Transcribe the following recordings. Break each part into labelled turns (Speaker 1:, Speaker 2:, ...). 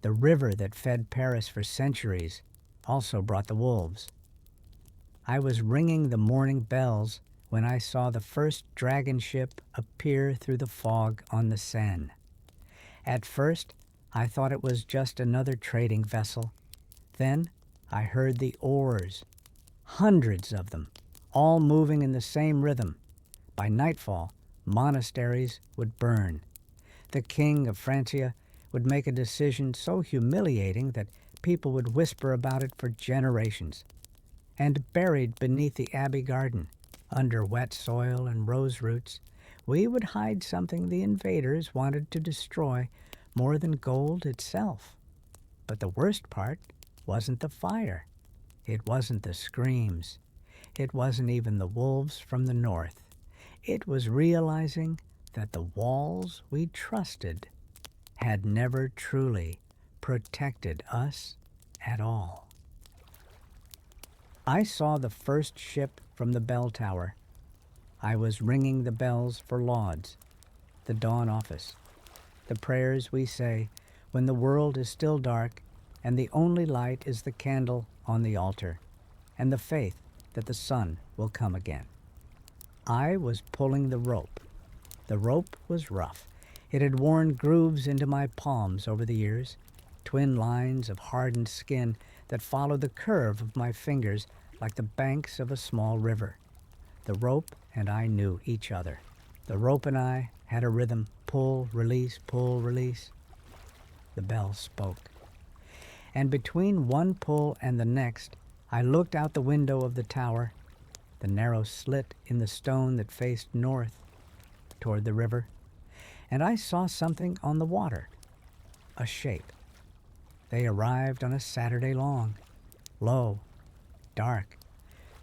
Speaker 1: The river that fed Paris for centuries also brought the wolves. I was ringing the morning bells when I saw the first dragon ship appear through the fog on the Seine. At first, I thought it was just another trading vessel. Then I heard the oars, hundreds of them, all moving in the same rhythm. By nightfall, monasteries would burn. The king of Francia would make a decision so humiliating that people would whisper about it for generations. And buried beneath the abbey garden, under wet soil and rose roots, we would hide something the invaders wanted to destroy more than gold itself. But the worst part wasn't the fire. It wasn't the screams. It wasn't even the wolves from the north. It was realizing that the walls we trusted had never truly protected us at all. I saw the first ship from the bell tower. I was ringing the bells for lauds, the dawn office, the prayers we say when the world is still dark and the only light is the candle on the altar, and the faith that the sun will come again. I was pulling the rope. The rope was rough. It had worn grooves into my palms over the years, twin lines of hardened skin that followed the curve of my fingers like the banks of a small river. The rope and I knew each other. The rope and I had a rhythm, pull, release, pull, release. The bell spoke. And between one pull and the next, I looked out the window of the tower, the narrow slit in the stone that faced north toward the river, and I saw something on the water, a shape. They arrived on a Saturday long, low, dark,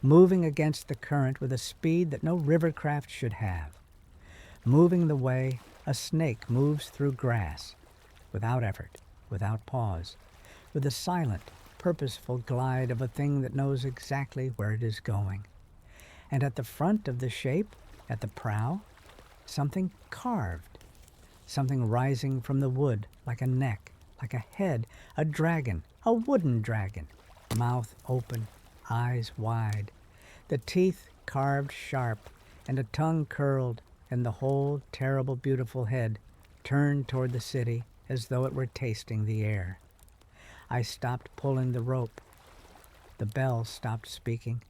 Speaker 1: moving against the current with a speed that no rivercraft should have, moving the way a snake moves through grass, without effort, without pause, with the silent, purposeful glide of a thing that knows exactly where it is going. And at the front of the shape, at the prow, something carved, something rising from the wood like a neck, like a head, a dragon, a wooden dragon, mouth open, eyes wide, the teeth carved sharp, and a tongue curled, and the whole terrible, beautiful head turned toward the city as though it were tasting the air. I stopped pulling the rope. The bell stopped speaking,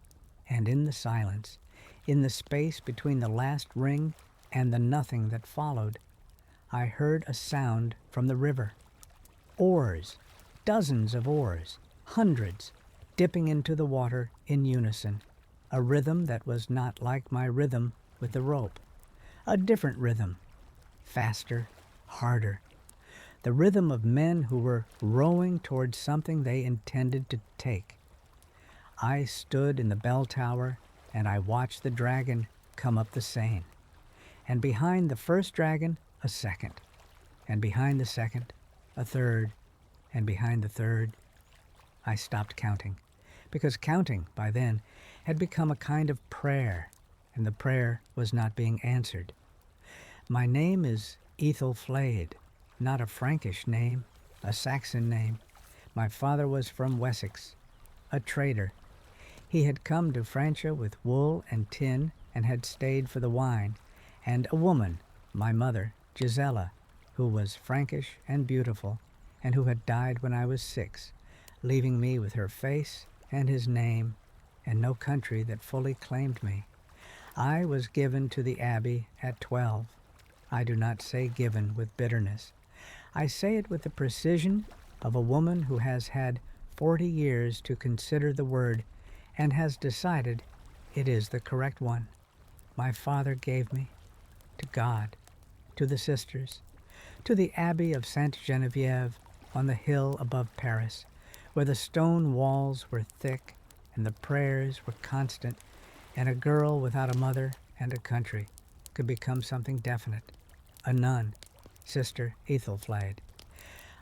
Speaker 1: and in the silence, in the space between the last ring and the nothing that followed, I heard a sound from the river. Oars, dozens of oars, hundreds, dipping into the water in unison, a rhythm that was not like my rhythm with the rope, a different rhythm, faster, harder, the rhythm of men who were rowing towards something they intended to take. I stood in the bell tower and I watched the dragon come up the Seine, and behind the first dragon, a second, and behind the second, a third, and behind the third. I stopped counting, because counting, by then, had become a kind of prayer, and the prayer was not being answered. My name is Ethelflaed, not a Frankish name, a Saxon name. My father was from Wessex, a trader. He had come to Francia with wool and tin and had stayed for the wine, and a woman, my mother, Gisela, who was Frankish and beautiful, and who had died when I was 6, leaving me with her face and his name and no country that fully claimed me. I was given to the abbey at 12. I do not say given with bitterness. I say it with the precision of a woman who has had 40 years to consider the word and has decided it is the correct one. My father gave me to God, to the sisters, to the Abbey of Sainte-Geneviève on the hill above Paris, where the stone walls were thick and the prayers were constant, and a girl without a mother and a country could become something definite, a nun, Sister Ethelflaed.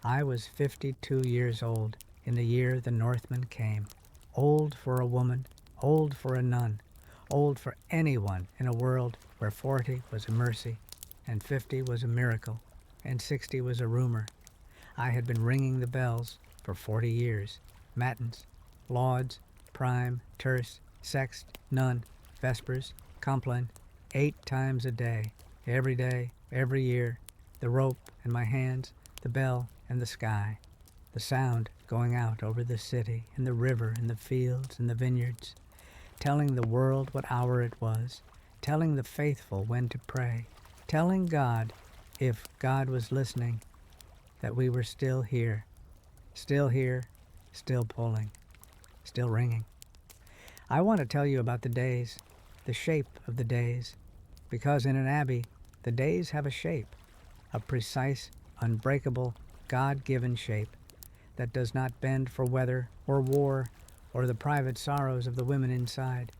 Speaker 1: I was 52 years old in the year the Northmen came, old for a woman, old for a nun, old for anyone in a world where 40 was a mercy, and 50 was a miracle, and 60 was a rumor. I had been ringing the bells for 40 years. Matins, lauds, prime, terce, sext, none, vespers, compline, 8 times a day, every year, the rope in my hands, the bell and the sky, the sound going out over the city and the river and the fields and the vineyards, telling the world what hour it was, telling the faithful when to pray, telling God, if God was listening, that we were still here, still pulling, still ringing. I want to tell you about the days, the shape of the days, because in an abbey, the days have a shape, a precise, unbreakable, God-given shape that does not bend for weather or war or the private sorrows of the women inside.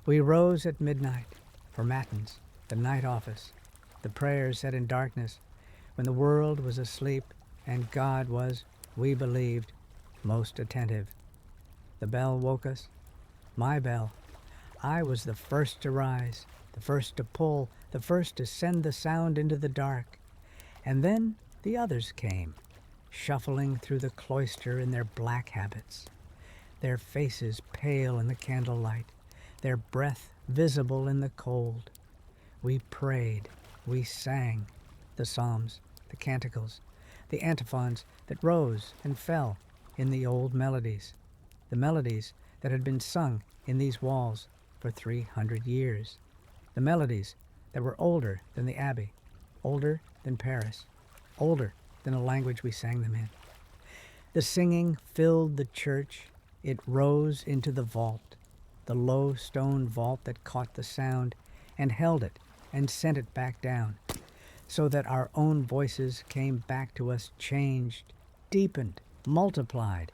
Speaker 1: We rose at midnight for matins, the night office, the prayers said in darkness when the world was asleep and God was, we believed, most attentive. The bell woke us, my bell. I was the first to rise, the first to pull, the first to send the sound into the dark. And then the others came, shuffling through the cloister in their black habits, their faces pale in the candlelight, their breath visible in the cold. We prayed, we sang the psalms, the canticles, the antiphons that rose and fell in the old melodies, the melodies that had been sung in these walls for 300 years, the melodies that were older than the Abbey, older than Paris, older than a language we sang them in. The singing filled the church. It rose into the vault, the low stone vault that caught the sound and held it and sent it back down, so that our own voices came back to us changed, deepened, multiplied,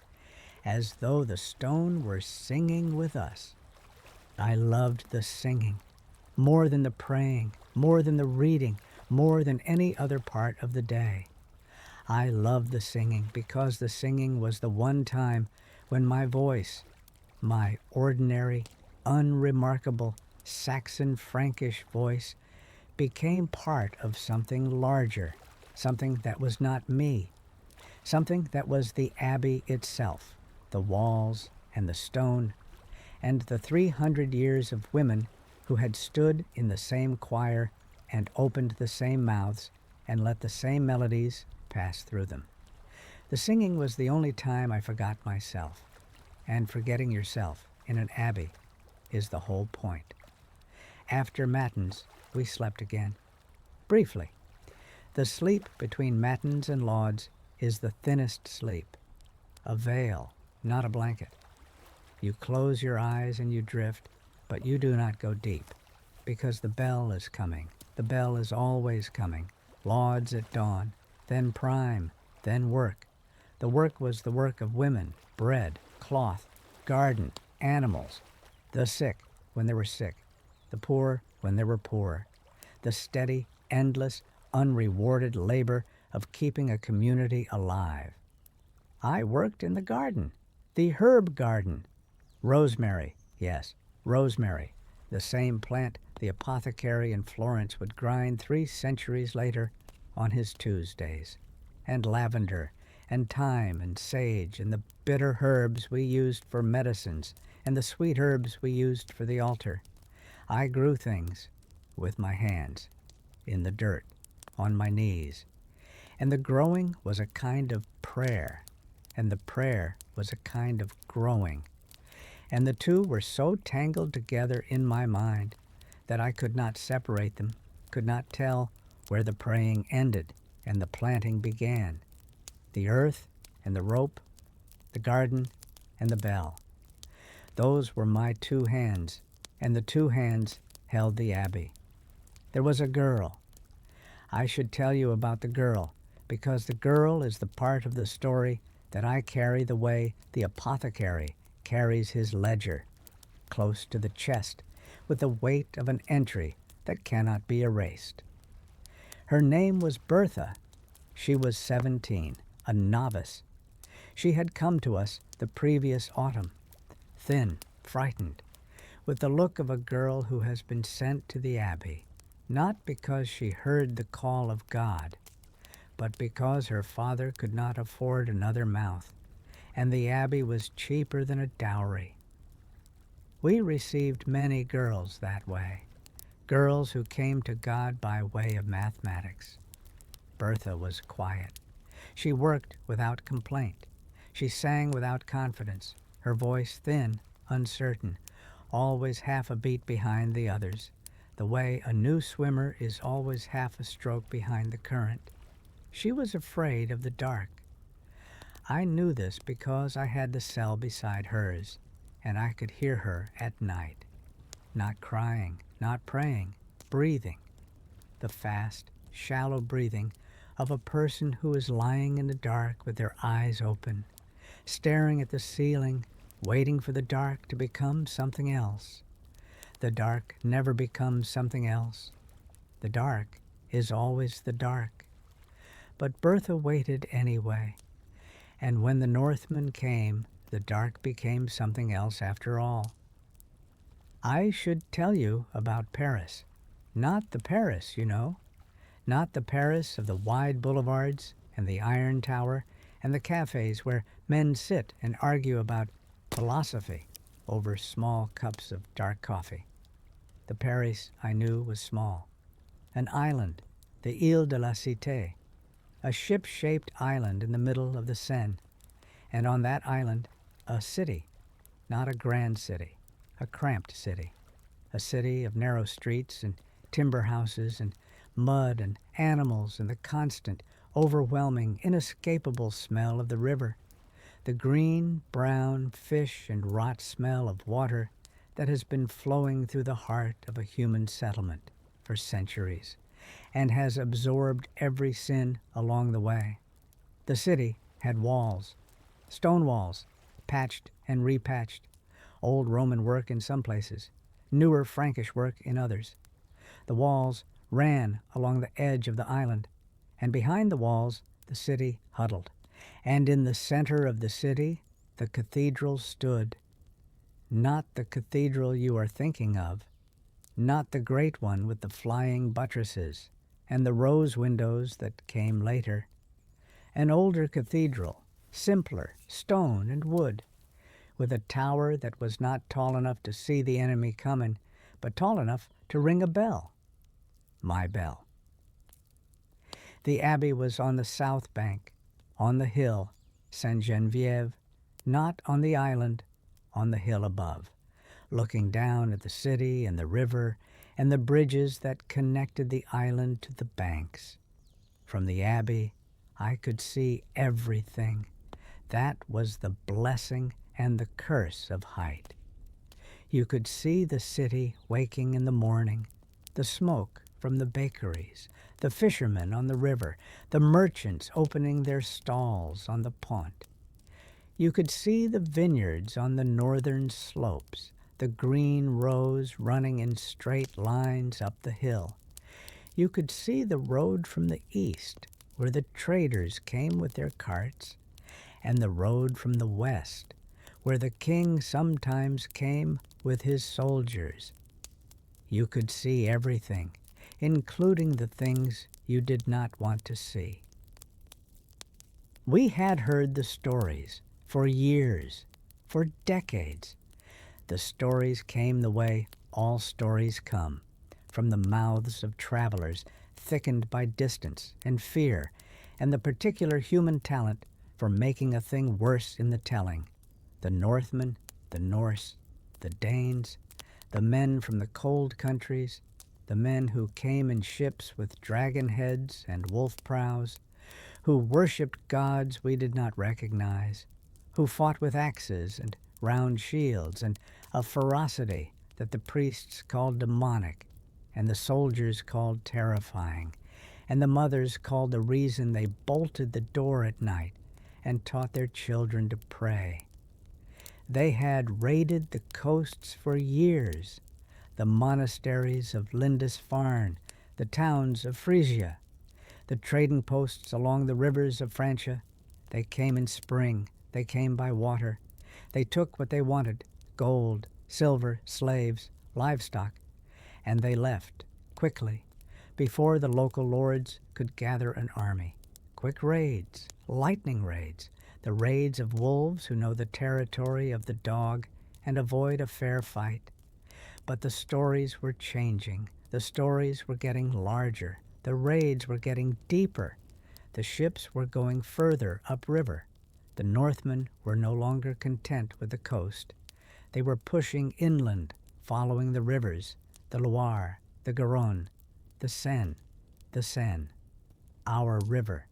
Speaker 1: as though the stone were singing with us. I loved the singing, more than the praying, more than the reading, more than any other part of the day. I loved the singing because the singing was the one time when my voice, my ordinary, unremarkable Saxon Frankish voice, became part of something larger, something that was not me, something that was the Abbey itself, the walls and the stone, and the 300 years of women who had stood in the same choir and opened the same mouths and let the same melodies pass through them. The singing was the only time I forgot myself, and forgetting yourself in an abbey is the whole point. After matins, we slept again. Briefly. The sleep between matins and lauds is the thinnest sleep. A veil, not a blanket. You close your eyes and you drift, but you do not go deep, because the bell is coming. The bell is always coming. Lauds at dawn, then prime, then work. The work was the work of women, bread, cloth, garden, animals, the sick when they were sick, the poor when they were poor, the steady, endless, unrewarded labor of keeping a community alive. I worked in the garden, the herb garden. Rosemary, yes, rosemary, the same plant the apothecary in Florence would grind 3 centuries later on his Tuesdays, and lavender, and thyme and sage, and the bitter herbs we used for medicines, and the sweet herbs we used for the altar. I grew things with my hands, in the dirt, on my knees. And the growing was a kind of prayer, and the prayer was a kind of growing. And the two were so tangled together in my mind that I could not separate them, could not tell where the praying ended and the planting began. The earth and the rope, the garden and the bell. Those were my 2 hands, and the 2 hands held the Abbey. There was a girl. I should tell you about the girl, because the girl is the part of the story that I carry the way the apothecary carries his ledger, close to the chest, with the weight of an entry that cannot be erased. Her name was Bertha. She was 17, a novice. She had come to us the previous autumn, thin, frightened, with the look of a girl who has been sent to the Abbey, not because she heard the call of God, but because her father could not afford another mouth, and the abbey was cheaper than a dowry. We received many girls that way, girls who came to God by way of mathematics. Bertha was quiet. She worked without complaint. She sang without confidence, her voice thin, uncertain, always half a beat behind the others, the way a new swimmer is always half a stroke behind the current. She was afraid of the dark. I knew this because I had the cell beside hers, and I could hear her at night. Not crying, not praying, breathing. The fast, shallow breathing of a person who is lying in the dark with their eyes open, staring at the ceiling, waiting for the dark to become something else. The dark never becomes something else. The dark is always the dark. But Bertha waited anyway, and when the Northmen came, the dark became something else after all. I should tell you about Paris. Not the Paris, you know. Not the Paris of the wide boulevards and the Iron Tower and the cafes where men sit and argue about philosophy over small cups of dark coffee. The Paris I knew was small. An island, the Ile de la Cité, a ship-shaped island in the middle of the Seine, and on that island, a city, not a grand city, a cramped city, a city of narrow streets and timber houses and mud and animals and the constant, overwhelming, inescapable smell of the river, the green, brown fish and rot smell of water that has been flowing through the heart of a human settlement for centuries and has absorbed every sin along the way. The city had walls, stone walls, patched and repatched, old Roman work in some places, newer Frankish work in others. The walls ran along the edge of the island, and behind the walls the city huddled, and in the center of the city the cathedral stood. Not the cathedral you are thinking of, not the great one with the flying buttresses and the rose windows that came later. An older cathedral, simpler, stone and wood, with a tower that was not tall enough to see the enemy coming, but tall enough to ring a bell. My bell. The abbey was on the south bank, on the hill, Sainte-Geneviève, not on the island, on the hill above, looking down at the city and the river and the bridges that connected the island to the banks. From the abbey, I could see everything. That was the blessing and the curse of height. You could see the city waking in the morning, the smoke from the bakeries, the fishermen on the river, the merchants opening their stalls on the pont. You could see the vineyards on the northern slopes, the green rows running in straight lines up the hill. You could see the road from the east, where the traders came with their carts, and the road from the west, where the king sometimes came with his soldiers. You could see everything, including the things you did not want to see. We had heard the stories for years, for decades. The stories came the way all stories come, from the mouths of travelers thickened by distance and fear and the particular human talent for making a thing worse in the telling. The Northmen, the Norse, the Danes, the men from the cold countries, the men who came in ships with dragon heads and wolf prows, who worshipped gods we did not recognize, who fought with axes and round shields and a ferocity that the priests called demonic and the soldiers called terrifying, and the mothers called the reason they bolted the door at night and taught their children to pray. They had raided the coasts for years, the monasteries of Lindisfarne, the towns of Frisia, the trading posts along the rivers of Francia. They came in spring, they came by water. They took what they wanted, gold, silver, slaves, livestock, and they left, quickly, before the local lords could gather an army, quick raids, lightning raids, the raids of wolves who know the territory of the dog and avoid a fair fight. But the stories were changing. The stories were getting larger. The raids were getting deeper. The ships were going further upriver. The Northmen were no longer content with the coast. They were pushing inland, following the rivers, the Loire, the Garonne, the Seine, our river,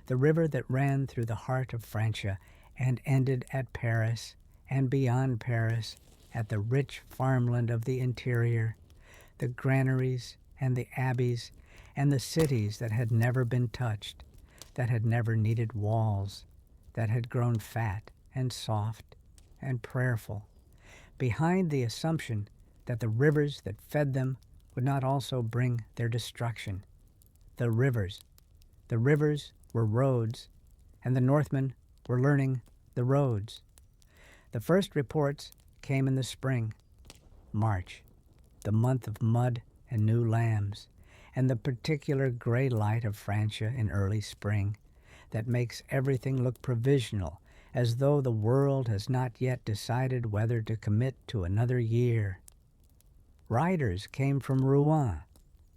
Speaker 1: the river that ran through the heart of Francia and ended at Paris, and beyond Paris, at the rich farmland of the interior, the granaries and the abbeys and the cities that had never been touched, that had never needed walls, that had grown fat and soft and prayerful, behind the assumption that the rivers that fed them would not also bring their destruction. The rivers were roads, and the Northmen were learning the roads. The first reports came in the spring, March, the month of mud and new lambs, and the particular gray light of Francia in early spring that makes everything look provisional, as though the world has not yet decided whether to commit to another year. Riders came from Rouen,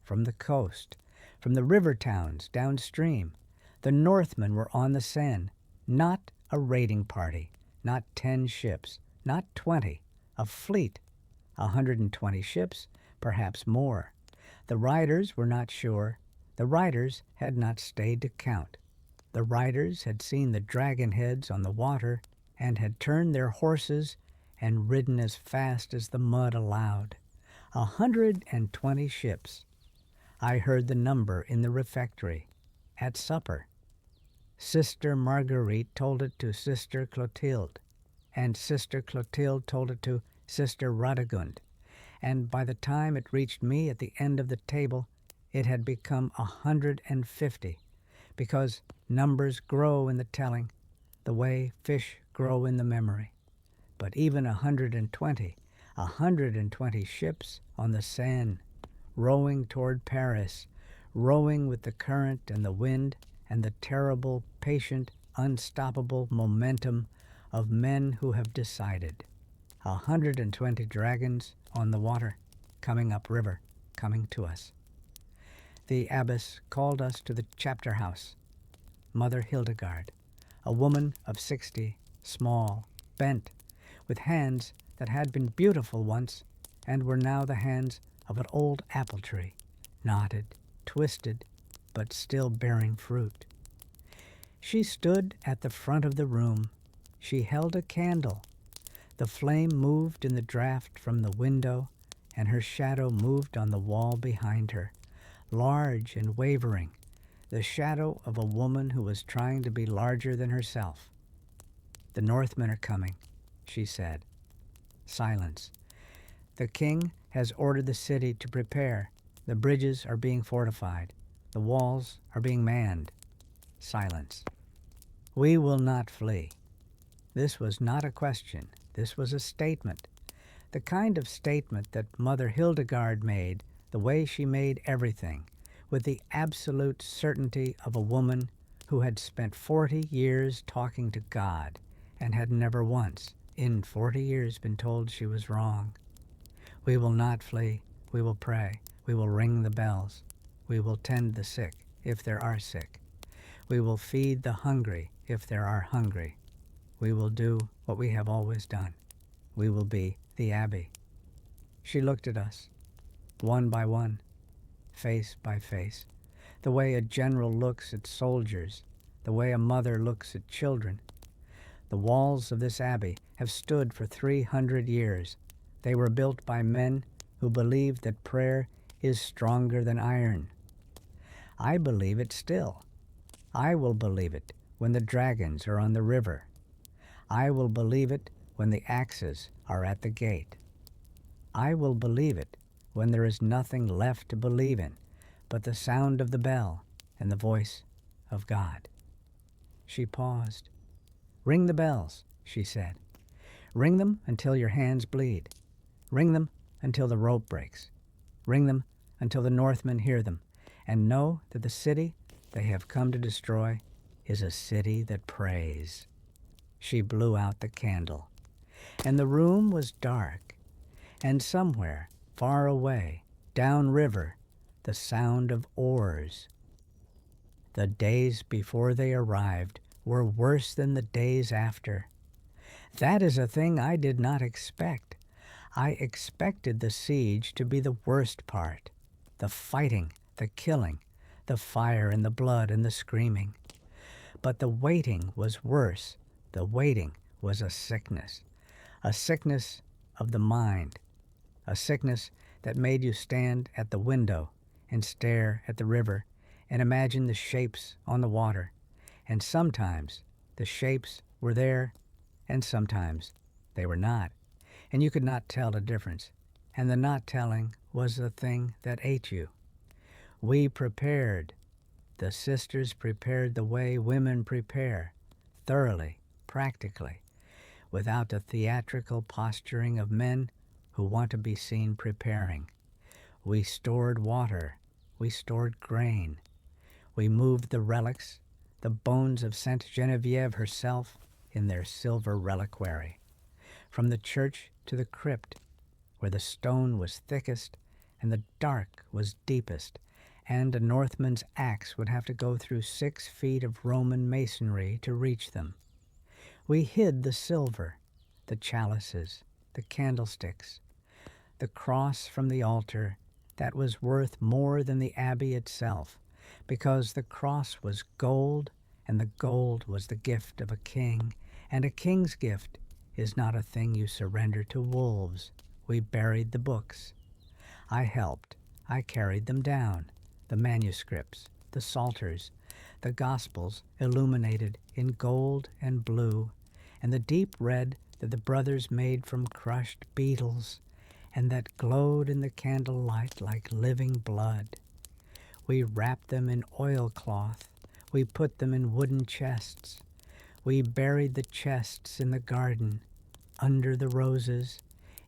Speaker 1: from the coast, from the river towns downstream. The Northmen were on the Seine, not a raiding party, not 10 ships, not 20, a fleet, 120 ships, perhaps more. The riders were not sure. The riders had not stayed to count. The riders had seen the dragon heads on the water and had turned their horses and ridden as fast as the mud allowed. 120 ships. I heard the number in the refectory, at supper. Sister Marguerite told it to Sister Clotilde, and Sister Clotilde told it to Sister Radegund, and by the time it reached me at the end of the table, it had become 150, because numbers grow in the telling, the way fish grow in the memory. But even 120 ships on the Seine, rowing toward Paris, rowing with the current and the wind and the terrible, patient, unstoppable momentum of men who have decided. 120 dragons on the water, coming upriver, coming to us. The abbess called us to the chapter house. Mother Hildegard, a woman of 60, small, bent, with hands that had been beautiful once and were now the hands of an old apple tree, knotted, twisted, but still bearing fruit. She stood at the front of the room. She held a candle. The flame moved in the draught from the window, and her shadow moved on the wall behind her, large and wavering, the shadow of a woman who was trying to be larger than herself. "The Northmen are coming," she said. Silence. "The king has ordered the city to prepare. The bridges are being fortified. The walls are being manned." Silence. "We will not flee." This was not a question. This was a statement. The kind of statement that Mother Hildegard made, the way she made everything, with the absolute certainty of a woman who had spent 40 years talking to God and had never once, in 40 years, been told she was wrong. "We will not flee. We will pray. We will ring the bells. We will tend the sick, if there are sick. We will feed the hungry, if there are hungry. We will do what we have always done. We will be the Abbey." She looked at us, one by one, face by face, the way a general looks at soldiers, the way a mother looks at children. The walls of this abbey have stood for 300 years. They were built by men who believed that prayer is stronger than iron. I believe it still. I will believe it when the dragons are on the river. I will believe it when the axes are at the gate. I will believe it when there is nothing left to believe in but the sound of the bell and the voice of God. She paused. "Ring the bells," she said. "Ring them until your hands bleed. Ring them until the rope breaks. Ring them until the Northmen hear them, and know that the city they have come to destroy is a city that prays. She blew out the candle, and the room was dark, and somewhere, far away, downriver, the sound of oars. The days before they arrived were worse than the days after. That is a thing I did not expect. I expected the siege to be the worst part, the fighting, the killing, the fire and the blood and the screaming. But the waiting was worse. The waiting was a sickness of the mind, a sickness that made you stand at the window and stare at the river and imagine the shapes on the water. And sometimes the shapes were there and sometimes they were not, and you could not tell the difference, and the not telling was the thing that ate you. We prepared. The sisters prepared the way women prepare, thoroughly, practically, without the theatrical posturing of men who want to be seen preparing. We stored water. We stored grain. We moved the relics, the bones of Sainte-Geneviève herself, in their silver reliquary, from the church to the crypt, where the stone was thickest and the dark was deepest, and a Northman's axe would have to go through 6 feet of Roman masonry to reach them. We hid the silver, the chalices, the candlesticks, the cross from the altar that was worth more than the abbey itself, because the cross was gold, and the gold was the gift of a king, and a king's gift is not a thing you surrender to wolves. We buried the books. I helped. I carried them down, the manuscripts, the psalters, the Gospels illuminated in gold and blue, and the deep red that the brothers made from crushed beetles, and that glowed in the candlelight like living blood. We wrapped them in oilcloth. We put them in wooden chests. We buried the chests in the garden, under the roses,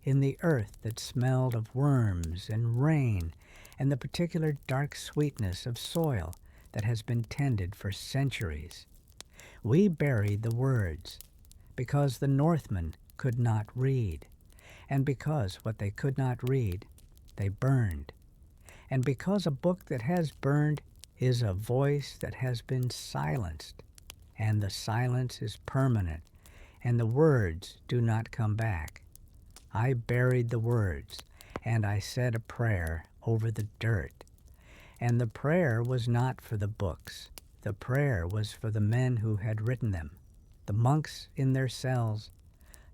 Speaker 1: in the earth that smelled of worms and rain and the particular dark sweetness of soil that has been tended for centuries. We buried the words because the Northmen could not read, and because what they could not read, they burned, and because a book that has burned is a voice that has been silenced, and the silence is permanent, and the words do not come back. I buried the words, and I said a prayer over the dirt. And the prayer was not for the books. The prayer was for the men who had written them, the monks in their cells,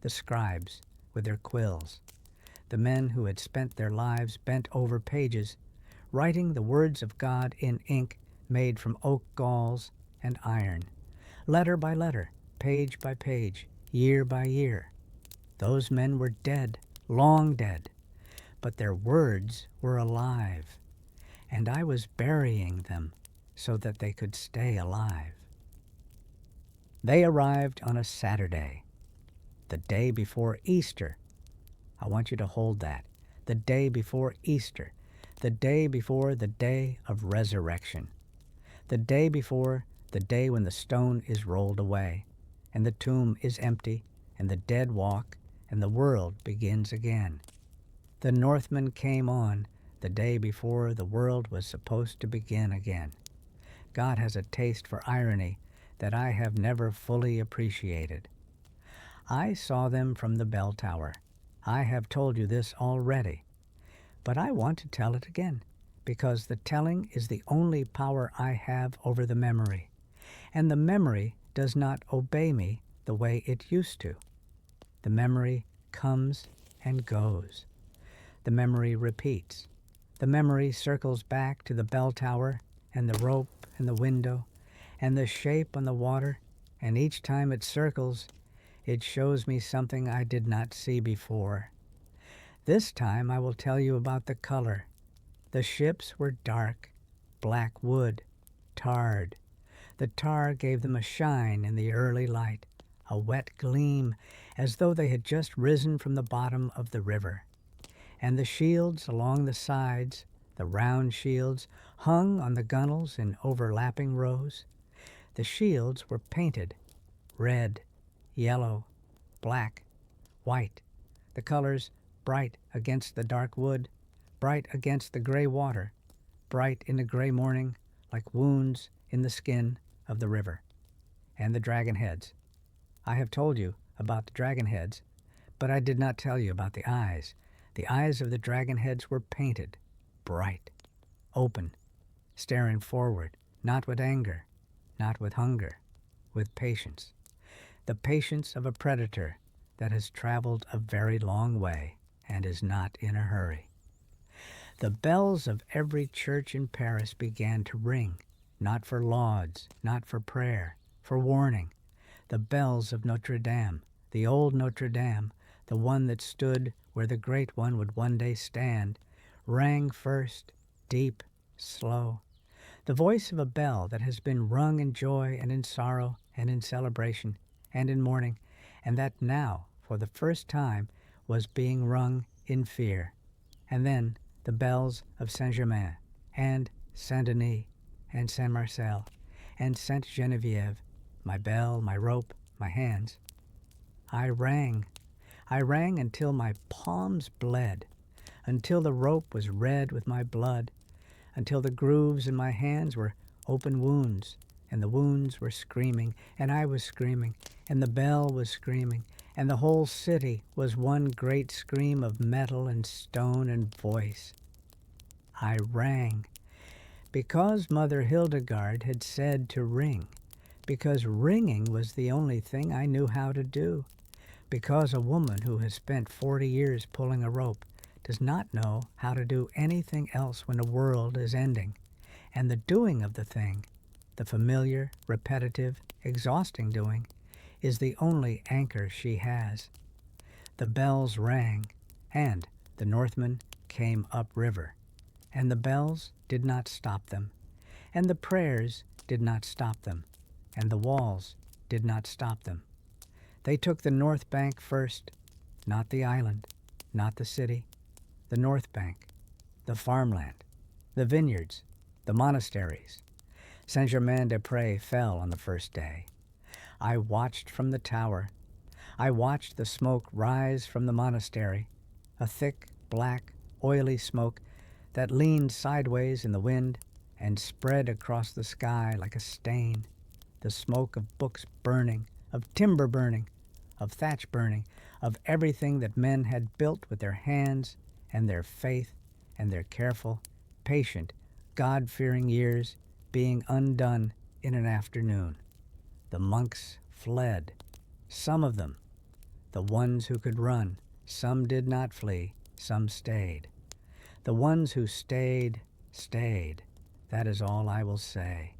Speaker 1: the scribes with their quills, the men who had spent their lives bent over pages, writing the words of God in ink made from oak galls and iron, letter by letter, page by page, year by year. Those men were dead, long dead, but their words were alive, and I was burying them so that they could stay alive. They arrived on a Saturday, the day before Easter. I want you to hold that. The day before Easter, the day before the day of resurrection, the day before the day when the stone is rolled away, and the tomb is empty, and the dead walk, and the world begins again. The Northmen came on the day before the world was supposed to begin again. God has a taste for irony that I have never fully appreciated. I saw them from the bell tower. I have told you this already, but I want to tell it again, because the telling is the only power I have over the memory, and the memory does not obey me the way it used to. The memory comes and goes. The memory repeats. The memory circles back to the bell tower and the rope and the window and the shape on the water, and each time it circles, it shows me something I did not see before. This time I will tell you about the color. The ships were dark, black wood, tarred. The tar gave them a shine in the early light, a wet gleam, as though they had just risen from the bottom of the river. And the shields along the sides, the round shields hung on the gunwales in overlapping rows. The shields were painted red, yellow, black, white, the colors bright against the dark wood, bright against the gray water, bright in the gray morning like wounds in the skin of the river. And the dragon heads. I have told you about the dragon heads, but I did not tell you about the eyes. The eyes of the dragon heads were painted, bright, open, staring forward, not with anger, not with hunger, with patience. The patience of a predator that has traveled a very long way and is not in a hurry. The bells of every church in Paris began to ring, not for lauds, not for prayer, for warning. The bells of Notre Dame, the old Notre Dame, the one that stood where the great one would one day stand, rang first, deep, slow. The voice of a bell that has been rung in joy and in sorrow and in celebration and in mourning, and that now, for the first time, was being rung in fear. And then the bells of Saint-Germain and Saint-Denis and Saint-Marcel and Sainte-Geneviève, my bell, my rope, my hands. I rang until my palms bled, until the rope was red with my blood, until the grooves in my hands were open wounds, and the wounds were screaming, and I was screaming, and the bell was screaming, and the whole city was one great scream of metal and stone and voice. I rang, because Mother Hildegard had said to ring, because ringing was the only thing I knew how to do, because a woman who has spent 40 years pulling a rope does not know how to do anything else when the world is ending, and the doing of the thing, the familiar, repetitive, exhausting doing, is the only anchor she has. The bells rang, and the Northmen came upriver, and the bells did not stop them, and the prayers did not stop them, and the walls did not stop them. They took the north bank first, not the island, not the city, the north bank, the farmland, the vineyards, the monasteries. Saint-Germain-des-Prés fell on the first day. I watched from the tower. I watched the smoke rise from the monastery, a thick, black, oily smoke that leaned sideways in the wind and spread across the sky like a stain, the smoke of books burning, of timber burning, of thatch burning, of everything that men had built with their hands and their faith and their careful, patient, God-fearing years being undone in an afternoon. The monks fled, some of them. The ones who could run, some did not flee, some stayed. The ones who stayed, stayed. That is all I will say.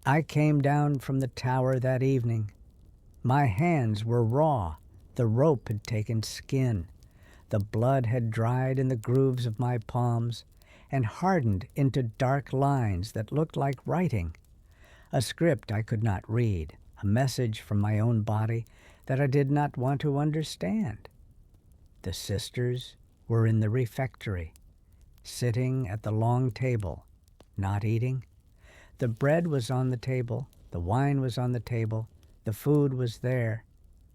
Speaker 1: I came down from the tower that evening. My hands were raw. The rope had taken skin. The blood had dried in the grooves of my palms and hardened into dark lines that looked like writing. A script I could not read, a message from my own body that I did not want to understand. The sisters were in the refectory, sitting at the long table, not eating. The bread was on the table, the wine was on the table, the food was there,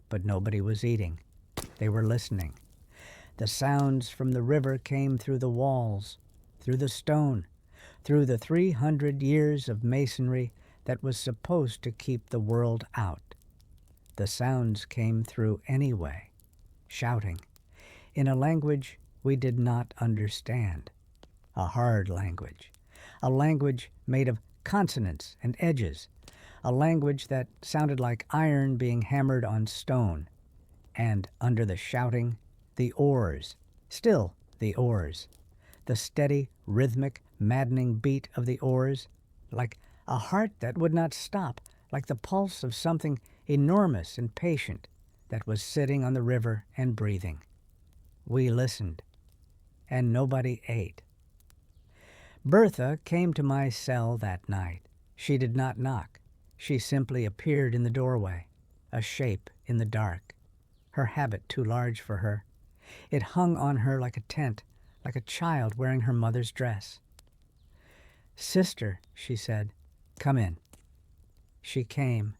Speaker 1: but nobody was eating. They were listening. The sounds from the river came through the walls, through the stone, through the 300 years of masonry that was supposed to keep the world out. The sounds came through anyway, shouting, in a language we did not understand, a hard language, a language made of consonants and edges, a language that sounded like iron being hammered on stone, and under the shouting, the oars, still the oars, the steady, rhythmic, maddening beat of the oars, like a heart that would not stop, like the pulse of something enormous and patient that was sitting on the river and breathing. We listened, and nobody ate. Bertha came to my cell that night. She did not knock. She simply appeared in the doorway, a shape in the dark, her habit too large for her. It hung on her like a tent, like a child wearing her mother's dress. "Sister," she said, "come in." She came.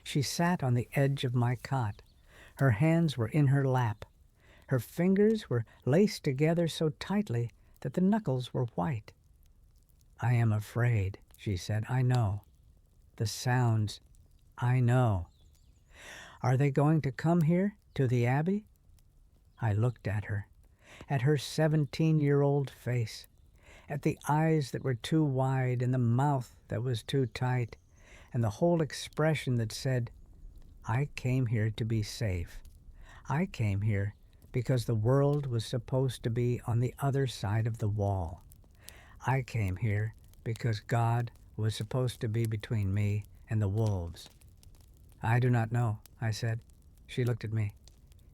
Speaker 1: She sat on the edge of my cot. Her hands were in her lap. Her fingers were laced together so tightly that the knuckles were white. "I am afraid," she said. "I know. The sounds, I know. Are they going to come here, to the Abbey?" I looked at her 17-year-old face, at the eyes that were too wide and the mouth that was too tight, and the whole expression that said, "I came here to be safe. I came here because the world was supposed to be on the other side of the wall. I came here because God was supposed to be between me and the wolves." "I do not know," I said. She looked at me.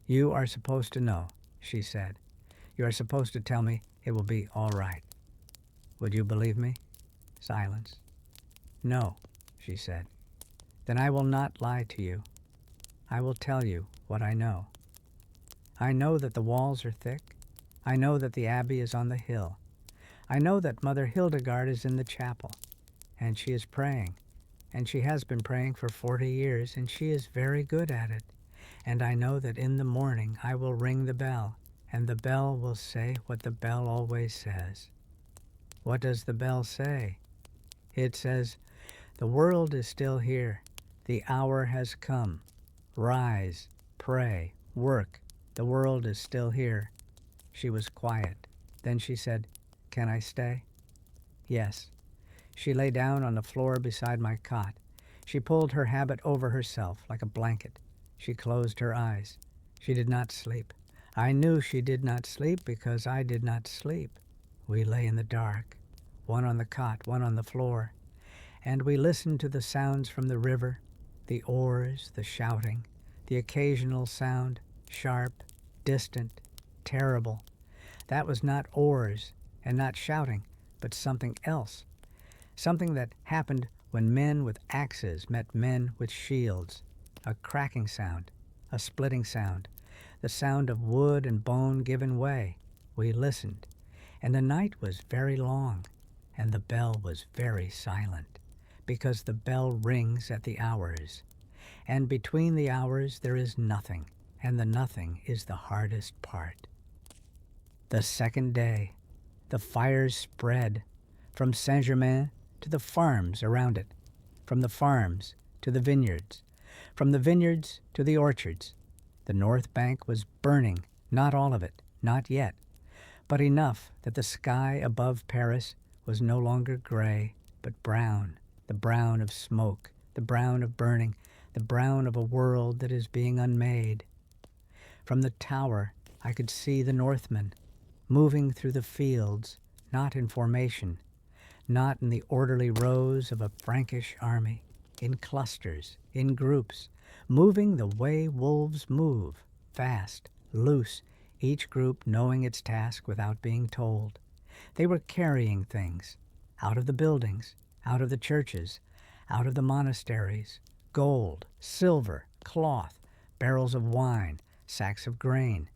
Speaker 1: "You are supposed to know," she said. "You are supposed to tell me it will be all right. Would you believe me?" Silence. "No," she said. "Then I will not lie to you. I will tell you what I know. I know that the walls are thick. I know that the Abbey is on the hill. I know that Mother Hildegard is in the chapel, and she is praying, and she has been praying for 40 years, and she is very good at it. And I know that in the morning I will ring the bell, and the bell will say what the bell always says." "What does the bell say?" "It says, 'The world is still here. The hour has come. Rise, pray, work. The world is still here.'" She was quiet. Then she said, "Can I stay?" "Yes." She lay down on the floor beside my cot. She pulled her habit over herself like a blanket. She closed her eyes. She did not sleep. I knew she did not sleep because I did not sleep. We lay in the dark, one on the cot, one on the floor, and we listened to the sounds from the river, the oars, the shouting, the occasional sound, sharp, distant, terrible. That was not oars and not shouting, but something else. Something that happened when men with axes met men with shields. A cracking sound, a splitting sound, the sound of wood and bone given way. We listened, and the night was very long, and the bell was very silent, because the bell rings at the hours. And between the hours there is nothing, and the nothing is the hardest part. The second day, the fires spread from Saint-Germain to the farms around it, from the farms to the vineyards, from the vineyards to the orchards. The north bank was burning, not all of it, not yet, but enough that the sky above Paris was no longer gray, but brown, the brown of smoke, the brown of burning, the brown of a world that is being unmade. From the tower I could see the Northmen, moving through the fields, not in formation, not in the orderly rows of a Frankish army, in clusters, in groups, moving the way wolves move, fast, loose, each group knowing its task without being told. They were carrying things, out of the buildings, out of the churches, out of the monasteries, gold, silver, cloth, barrels of wine, sacks of grain.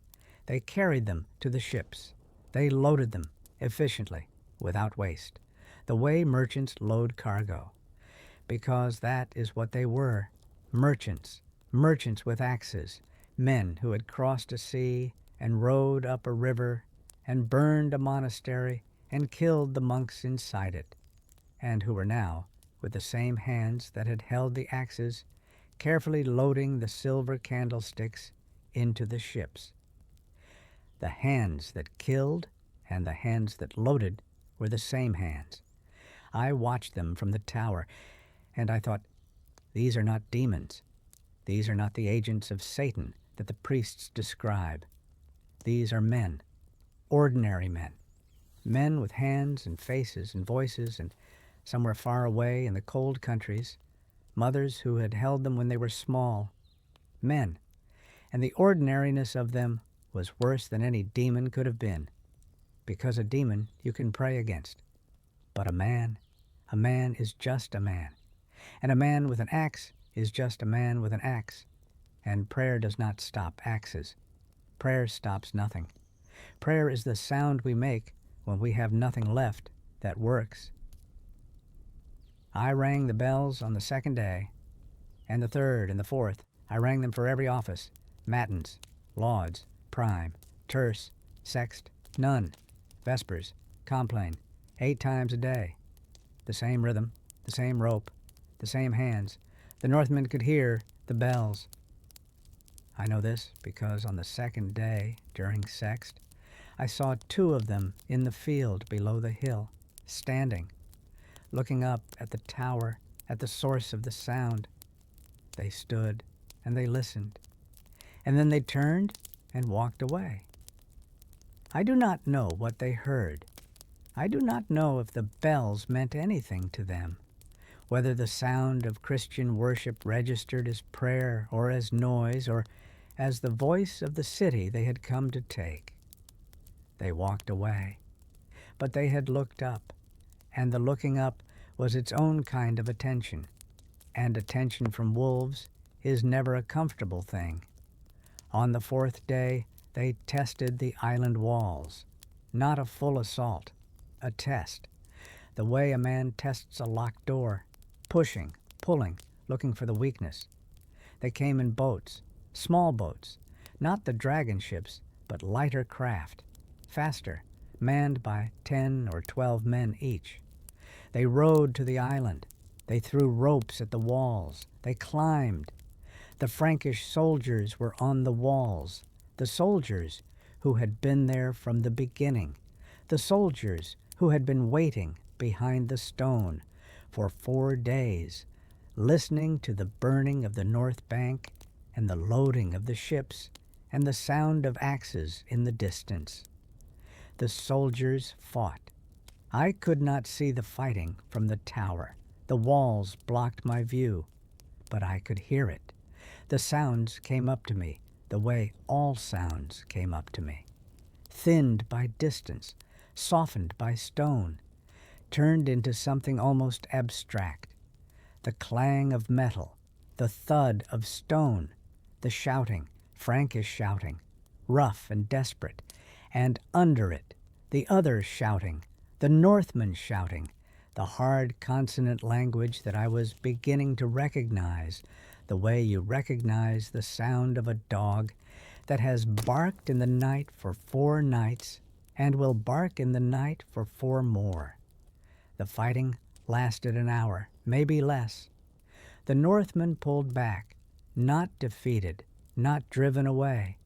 Speaker 1: They carried them to the ships. They loaded them efficiently, without waste, the way merchants load cargo, because that is what they were, merchants, merchants with axes, men who had crossed a sea and rowed up a river and burned a monastery and killed the monks inside it, and who were now, with the same hands that had held the axes, carefully loading the silver candlesticks into the ships. The hands that killed and the hands that loaded were the same hands. I watched them from the tower, and I thought, these are not demons. These are not the agents of Satan that the priests describe. These are men, ordinary men, men with hands and faces and voices, and somewhere far away in the cold countries, mothers who had held them when they were small, men, and the ordinariness of them was worse than any demon could have been, because a demon you can pray against. But a man is just a man, and a man with an axe is just a man with an axe, and prayer does not stop axes. Prayer stops nothing. Prayer is the sound we make when we have nothing left that works. I rang the bells on the second day, and the third and the fourth. I rang them for every office, matins, lauds, prime, terce, sext, none, vespers, compline, 8 times a day. The same rhythm, the same rope, the same hands. The Northmen could hear the bells. I know this because on the second day, during sext, I saw 2 of them in the field below the hill, standing, looking up at the tower, at the source of the sound. They stood and they listened, and then they turned and walked away. I do not know what they heard. I do not know if the bells meant anything to them, whether the sound of Christian worship registered as prayer or as noise or as the voice of the city they had come to take. They walked away, but they had looked up, and the looking up was its own kind of attention, and attention from wolves is never a comfortable thing. On the 4th day, they tested the island walls, not a full assault, a test, the way a man tests a locked door, pushing, pulling, looking for the weakness. They came in boats, small boats, not the dragon ships, but lighter craft, faster, manned by 10 or 12 men each. They rowed to the island. They threw ropes at the walls. They climbed. The Frankish soldiers were on the walls, the soldiers who had been there from the beginning, the soldiers who had been waiting behind the stone for 4 days, listening to the burning of the north bank and the loading of the ships and the sound of axes in the distance. The soldiers fought. I could not see the fighting from the tower. The walls blocked my view, but I could hear it. The sounds came up to me the way all sounds came up to me, thinned by distance, softened by stone, turned into something almost abstract. The clang of metal, the thud of stone, the shouting, Frankish shouting, rough and desperate, and under it, the others shouting, the Northmen shouting, the hard consonant language that I was beginning to recognize, the way you recognize the sound of a dog that has barked in the night for 4 nights and will bark in the night for 4 more. The fighting lasted an hour, maybe less. The Northmen pulled back, not defeated, not driven away.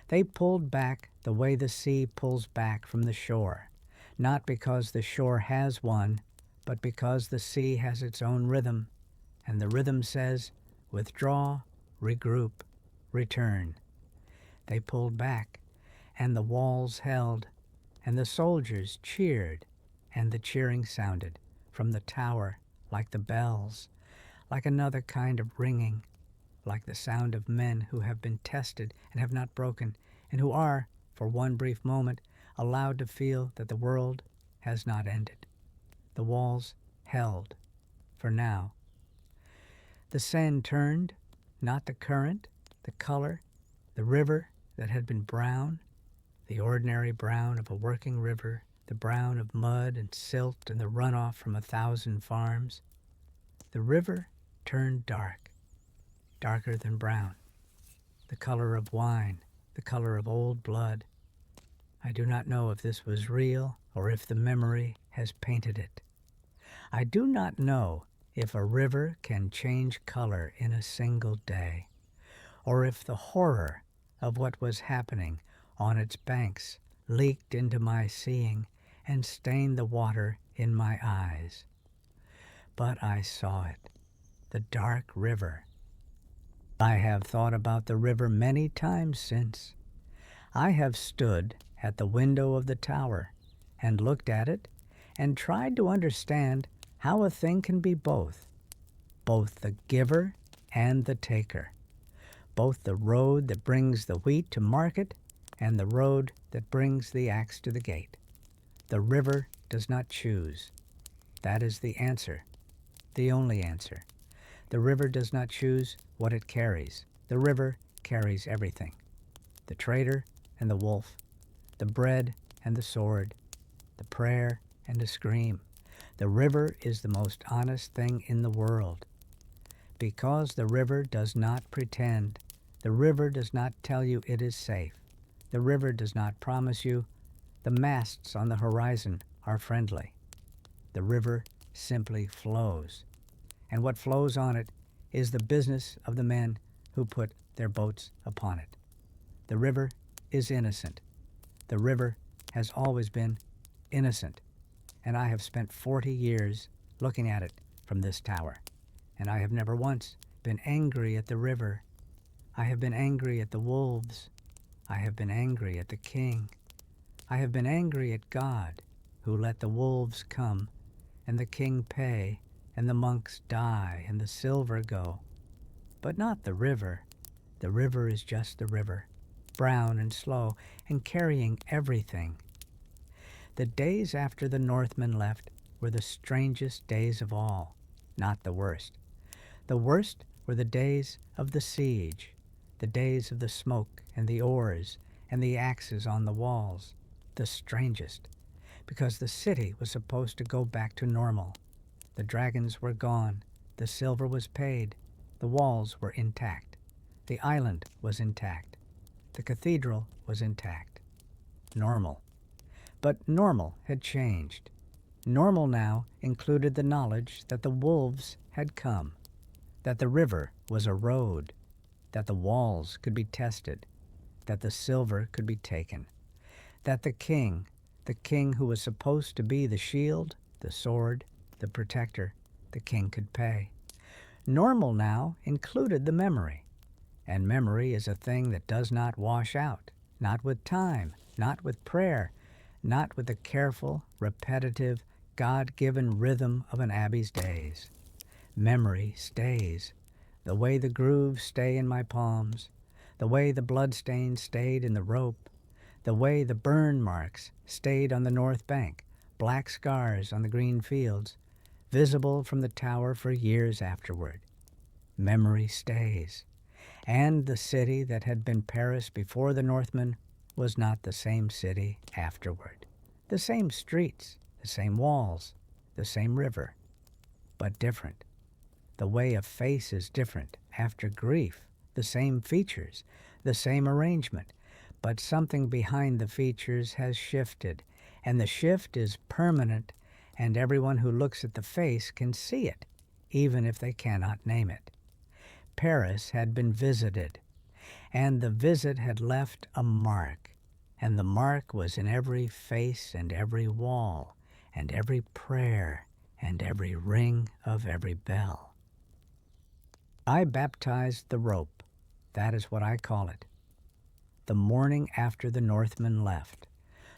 Speaker 1: They pulled back the way the sea pulls back from the shore, not because the shore has one, but because the sea has its own rhythm, and the rhythm says, withdraw, regroup, return. They pulled back, and the walls held, and the soldiers cheered, and the cheering sounded from the tower like the bells, like another kind of ringing, like the sound of men who have been tested and have not broken, and who are, for one brief moment, allowed to feel that the world has not ended. The walls held, for now. The Seine turned, not the current, the color, the river that had been brown, the ordinary brown of a working river, the brown of mud and silt and the runoff from 1,000 farms. The river turned dark, darker than brown, the color of wine, the color of old blood. I do not know if this was real or if the memory has painted it. I do not know if a river can change color in a single day, or if the horror of what was happening on its banks leaked into my seeing and stained the water in my eyes. But I saw it, the dark river. I have thought about the river many times since. I have stood at the window of the tower and looked at it and tried to understand how a thing can be both the giver and the taker, both the road that brings the wheat to market and the road that brings the axe to the gate. The river does not choose. That is the answer, the only answer. The river does not choose what it carries. The river carries everything, the trader and the wolf, the bread and the sword, the prayer and the scream. The river is the most honest thing in the world. Because the river does not pretend, the river does not tell you it is safe, the river does not promise you the masts on the horizon are friendly. The river simply flows, and what flows on it is the business of the men who put their boats upon it. The river is innocent. The river has always been innocent, and I have spent 40 years looking at it from this tower, and I have never once been angry at the river. I have been angry at the wolves. I have been angry at the king. I have been angry at God, who let the wolves come, and the king pay, and the monks die, and the silver go. But not the river. The river is just the river, brown and slow, and carrying everything. The days after the Northmen left were the strangest days of all, not the worst. The worst were the days of the siege, the days of the smoke and the oars and the axes on the walls, the strangest, because the city was supposed to go back to normal. The dragons were gone, the silver was paid, the walls were intact, the island was intact, the cathedral was intact. Normal. But normal had changed. Normal now included the knowledge that the wolves had come, that the river was a road, that the walls could be tested, that the silver could be taken, that the king who was supposed to be the shield, the sword, the protector, the king could pay. Normal now included the memory, and memory is a thing that does not wash out, not with time, not with prayer, not with the careful, repetitive, God-given rhythm of an abbey's days. Memory stays, the way the grooves stay in my palms, the way the bloodstains stayed in the rope, the way the burn marks stayed on the north bank, black scars on the green fields, visible from the tower for years afterward. Memory stays. And the city that had been Paris before the Northmen was not the same city afterward. The same streets, the same walls, the same river, but different. The way a face is different after grief, the same features, the same arrangement, but something behind the features has shifted, and the shift is permanent, and everyone who looks at the face can see it, even if they cannot name it. Paris had been visited, and the visit had left a mark, and the mark was in every face and every wall, and every prayer, and every ring of every bell. I baptized the rope, that is what I call it, the morning after the Northmen left,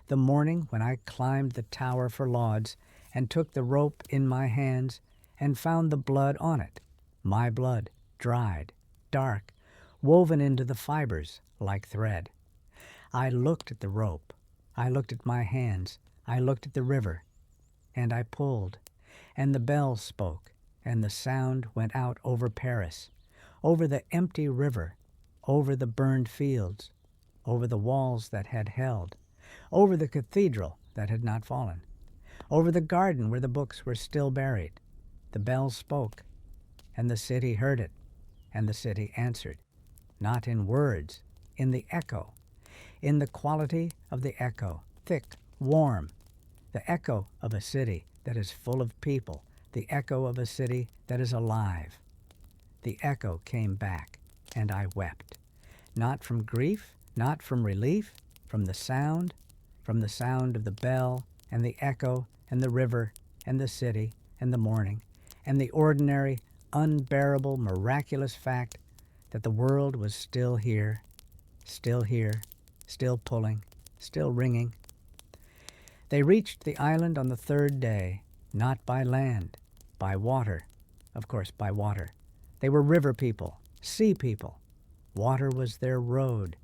Speaker 1: the morning when I climbed the tower for lauds and took the rope in my hands and found the blood on it, my blood, dried, dark, woven into the fibers like thread. I looked at the rope, I looked at my hands, I looked at the river, and I pulled, and the bell spoke, and the sound went out over Paris, over the empty river, over the burned fields, over the walls that had held, over the cathedral that had not fallen, over the garden where the books were still buried. The bell spoke, and the city heard it, and the city answered, not in words, in the echo, in the quality of the echo, thick, warm, the echo of a city that is full of people, the echo of a city that is alive. The echo came back, and I wept, not from grief, not from relief, from the sound of the bell and the echo and the river and the city and the morning and the ordinary, unbearable, miraculous fact that the world was still here, still pulling, still ringing. They reached the island on the third day, not by land, by water, of course by water. They were river people, sea people. Water was their road.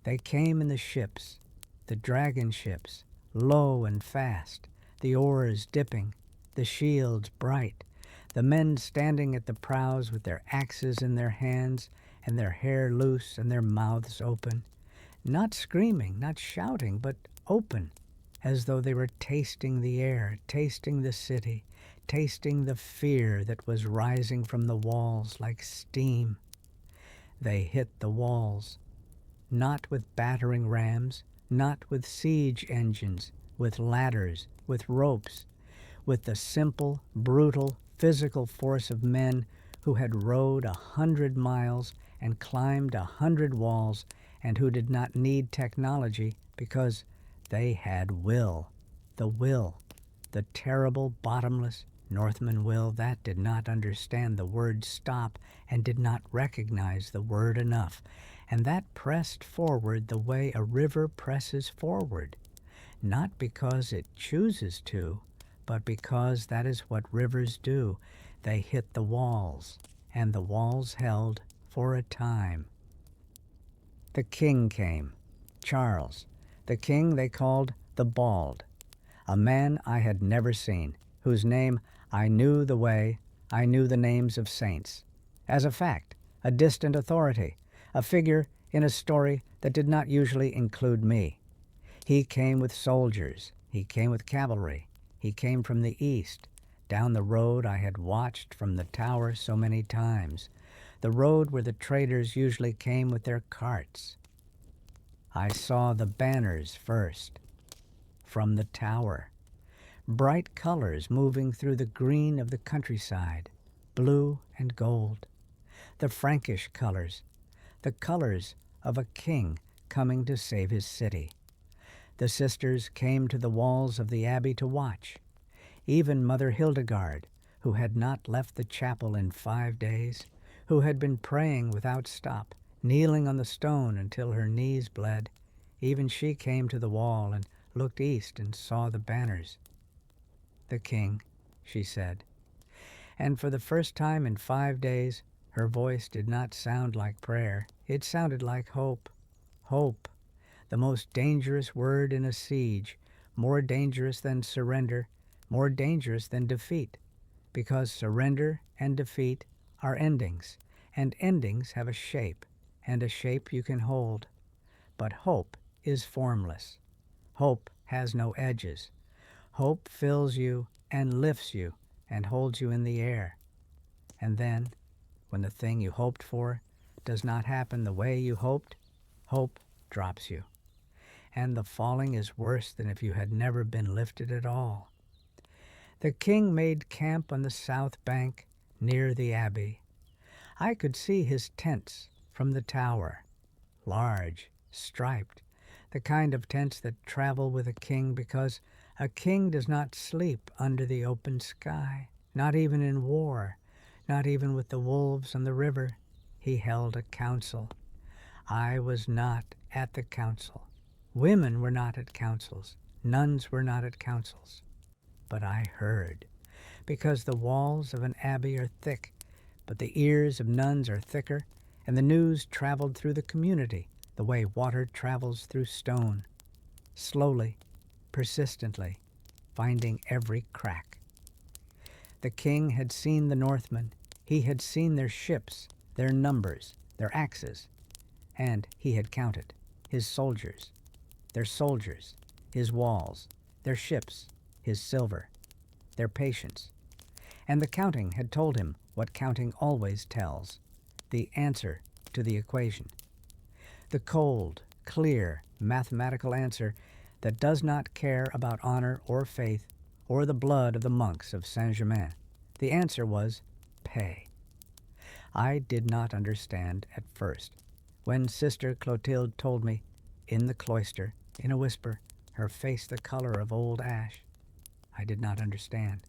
Speaker 1: They came in the ships, the dragon ships, low and fast, the oars dipping, the shields bright, the men standing at the prows with their axes in their hands and their hair loose and their mouths open, not screaming, not shouting, but open, as though they were tasting the air, tasting the city, tasting the fear that was rising from the walls like steam. They hit the walls, not with battering rams, not with siege engines, with ladders, with ropes, with the simple, brutal, physical force of men who had rode 100 miles and climbed 100 walls and who did not need technology because they had will, the terrible, bottomless Northman will that did not understand the word stop and did not recognize the word enough, and that pressed forward the way a river presses forward, not because it chooses to, but because that is what rivers do. They hit the walls, and the walls held for a time. The king came, Charles, the king they called the Bald, a man I had never seen, whose name I knew the way I knew the names of saints. As a fact, a distant authority, a figure in a story that did not usually include me. He came with soldiers, he came with cavalry, he came from the east, down the road I had watched from the tower so many times, the road where the traders usually came with their carts. I saw the banners first, from the tower, bright colors moving through the green of the countryside, blue and gold, the Frankish colors, the colors of a king coming to save his city. The sisters came to the walls of the abbey to watch. Even Mother Hildegard, who had not left the chapel in 5 days, who had been praying without stop, kneeling on the stone until her knees bled, even she came to the wall and looked east and saw the banners. "The king," she said. And for the first time in 5 days, her voice did not sound like prayer. It sounded like hope. Hope, the most dangerous word in a siege, more dangerous than surrender, more dangerous than defeat, because surrender and defeat are endings, and endings have a shape, and a shape you can hold. But hope is formless. Hope has no edges. Hope fills you and lifts you and holds you in the air. And then, when the thing you hoped for does not happen the way you hoped, hope drops you. And the falling is worse than if you had never been lifted at all. The king made camp on the south bank near the abbey. I could see his tents from the tower, large, striped, the kind of tents that travel with a king because a king does not sleep under the open sky, not even in war, not even with the wolves on the river. He held a council. I was not at the council. Women were not at councils. Nuns were not at councils. But I heard, because the walls of an abbey are thick, but the ears of nuns are thicker, and the news traveled through the community the way water travels through stone, slowly, persistently, finding every crack. The king had seen the Northmen. He had seen their ships, their numbers, their axes, and he had counted his soldiers, their soldiers, his walls, their ships, his silver, their patience. And the counting had told him what counting always tells, the answer to the equation. The cold, clear, mathematical answer that does not care about honor or faith or the blood of the monks of Saint-Germain. The answer was pay. I did not understand at first. When Sister Clotilde told me, in the cloister, in a whisper, her face the color of old ash, I did not understand.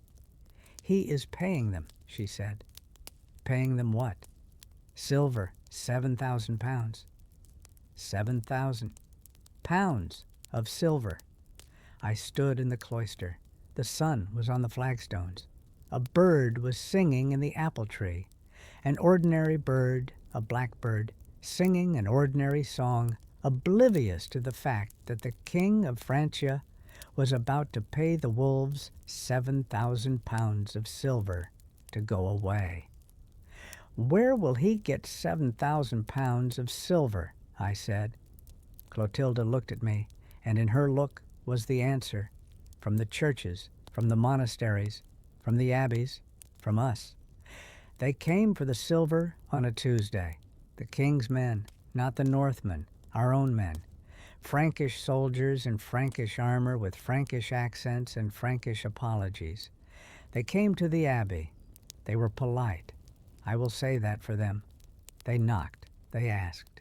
Speaker 1: He is paying them, she said. Paying them what? Silver, 7,000 pounds. 7,000 pounds of silver. I stood in the cloister. The sun was on the flagstones. A bird was singing in the apple tree. An ordinary bird, a blackbird, singing an ordinary song, oblivious to the fact that the king of Francia was about to pay the wolves 7,000 pounds of silver to go away. Where will he get 7,000 pounds of silver? I said. Clotilde looked at me, and in her look was the answer, from the churches, from the monasteries, from the abbeys, from us. They came for the silver on a Tuesday, the king's men, not the Northmen, our own men, Frankish soldiers in Frankish armor with Frankish accents and Frankish apologies. They came to the abbey. They were polite. I will say that for them. They knocked. They asked.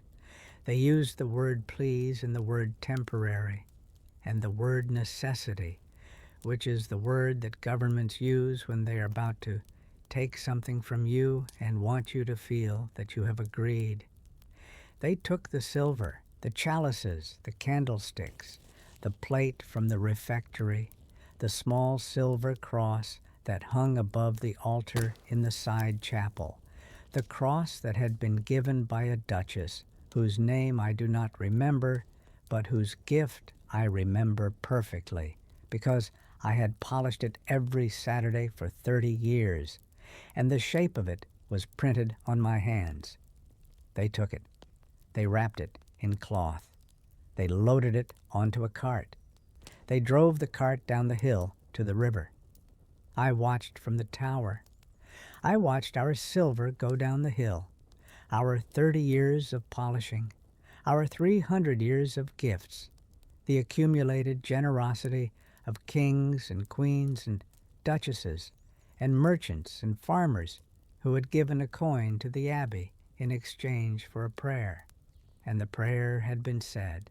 Speaker 1: They used the word please and the word temporary and the word necessity, which is the word that governments use when they are about to take something from you and want you to feel that you have agreed. They took the silver, the chalices, the candlesticks, the plate from the refectory, the small silver cross that hung above the altar in the side chapel, the cross that had been given by a duchess, whose name I do not remember, but whose gift I remember perfectly, because I had polished it every Saturday for 30 years, and the shape of it was printed on my hands. They took it. They wrapped it in cloth. They loaded it onto a cart. They drove the cart down the hill to the river. I watched from the tower. I watched our silver go down the hill, our 30 years of polishing, our 300 years of gifts, the accumulated generosity of kings and queens and duchesses and merchants and farmers who had given a coin to the abbey in exchange for a prayer. And the prayer had been said,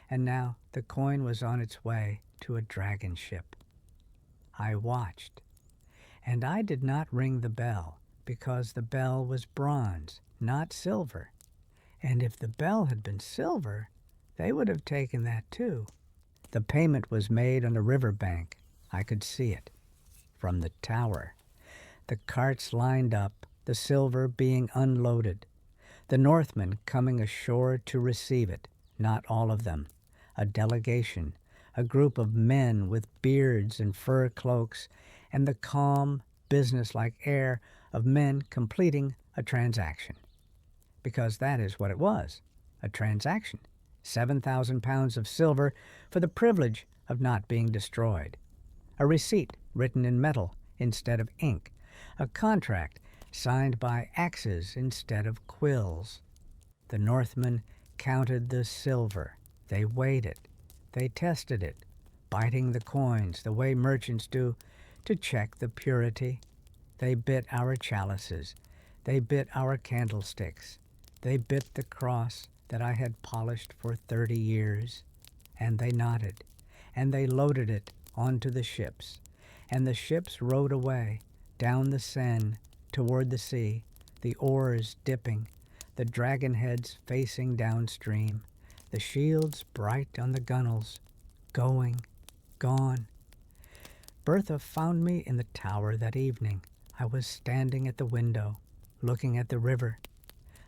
Speaker 1: and now the coin was on its way to a dragon ship. I watched, and I did not ring the bell, because the bell was bronze, not silver. And if the bell had been silver, they would have taken that too. The payment was made on the river bank. I could see it from the tower. The carts lined up, the silver being unloaded. The Northmen coming ashore to receive it, not all of them. A delegation, a group of men with beards and fur cloaks, and the calm, businesslike air of men completing a transaction. Because that is what it was, a transaction. 7,000 pounds of silver for the privilege of not being destroyed. A receipt written in metal instead of ink. A contract signed by axes instead of quills. The Northmen counted the silver. They weighed it. They tested it, biting the coins the way merchants do to check the purity. They bit our chalices. They bit our candlesticks. They bit the cross that I had polished for 30 years. And they nodded, and they loaded it onto the ships. And the ships rowed away down the Seine toward the sea, the oars dipping, the dragon heads facing downstream, the shields bright on the gunwales, going, gone. Bertha found me in the tower that evening. I was standing at the window, looking at the river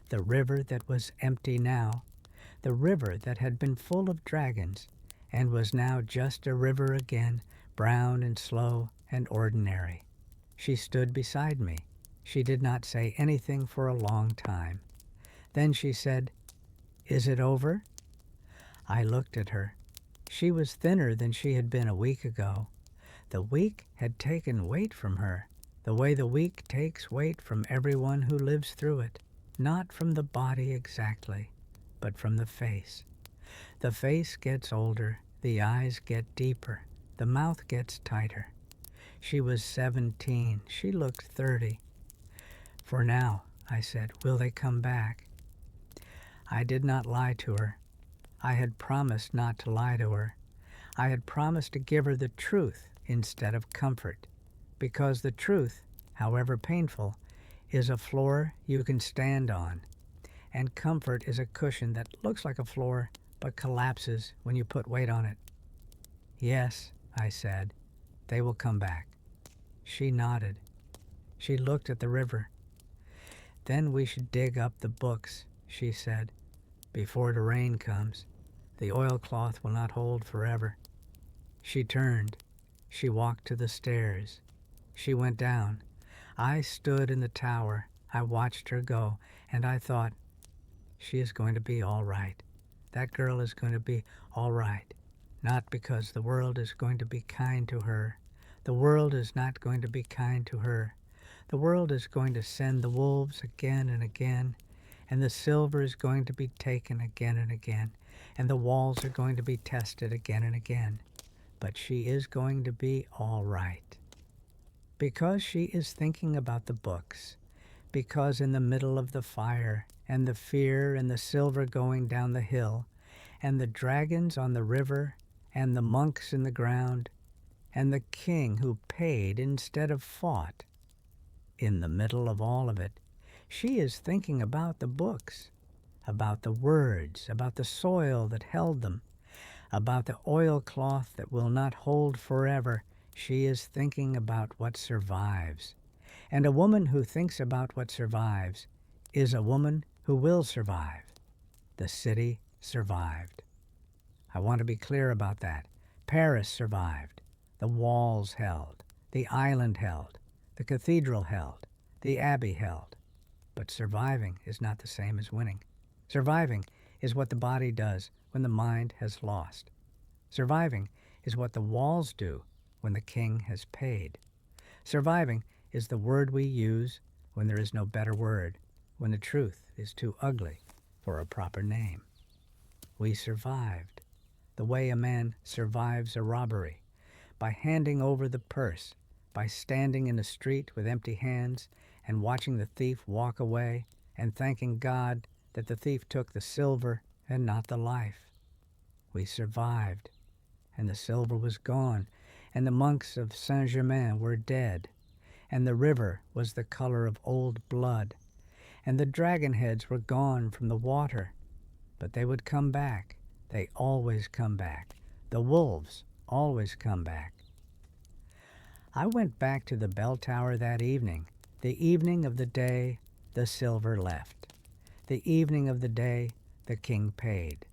Speaker 1: that was empty now, the river that had been full of dragons and was now just a river again, brown and slow and ordinary. She stood beside me. She did not say anything for a long time. Then she said, "Is it over?" I looked at her. She was thinner than she had been a week ago. The week had taken weight from her, the way the week takes weight from everyone who lives through it, not from the body exactly, but from the face. The face gets older, the eyes get deeper, the mouth gets tighter. She was 17. She looked 30. "For now," I said, "will they come back?" I did not lie to her. I had promised not to lie to her. I had promised to give her the truth instead of comfort, because the truth, however painful, is a floor you can stand on, and comfort is a cushion that looks like a floor but collapses when you put weight on it. "Yes," I said, "they will come back." She nodded. She looked at the river. "Then we should dig up the books," she said, "before the rain comes. The oilcloth will not hold forever." She turned. She walked to the stairs. She went down. I stood in the tower. I watched her go, and I thought, she is going to be all right. That girl is going to be all right. not because the world is going to be kind to her. The world is not going to be kind to her. The world is going to send the wolves again and again, and the silver is going to be taken again and again, and the walls are going to be tested again and again. But she is going to be all right. Because she is thinking about the books, because in the middle of the fire, and the fear and the silver going down the hill, and the dragons on the river, and the monks in the ground, and the king who paid instead of fought, in the middle of all of it, she is thinking about the books, about the words, about the soil that held them, about the oilcloth that will not hold forever. She is thinking about what survives. And a woman who thinks about what survives is a woman who will survive. The city survived. I want to be clear about that. Paris survived. The walls held. The island held. The cathedral held. The abbey held. But surviving is not the same as winning. Surviving is what the body does when the mind has lost. Surviving is what the walls do when the king has paid. Surviving is the word we use when there is no better word, when the truth is too ugly for a proper name. We survived the way a man survives a robbery, by handing over the purse, by standing in the street with empty hands and watching the thief walk away and thanking God that the thief took the silver and not the life. We survived, and the silver was gone, and the monks of Saint-Germain were dead, and the river was the color of old blood, and the dragon heads were gone from the water. But they would come back. They always come back. The wolves always come back. I went back to the bell tower that evening, the evening of the day the silver left, the evening of the day the king paid,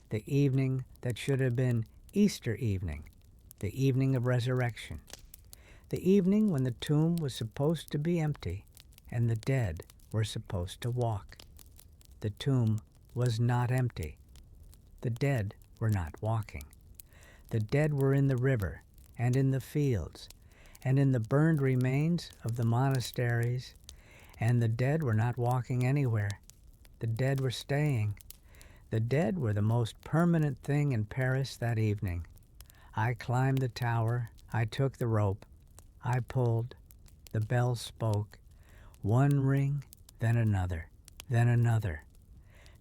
Speaker 1: the evening that should have been Easter evening, the evening of resurrection, the evening when the tomb was supposed to be empty and the dead were supposed to walk. The tomb was not empty. The dead were not walking. The dead were in the river and in the fields and in the burned remains of the monasteries, and the dead were not walking anywhere. The dead were staying. The dead were the most permanent thing in Paris that evening. I climbed the tower. I took the rope. I pulled. The bell spoke. One ring, then another, then another.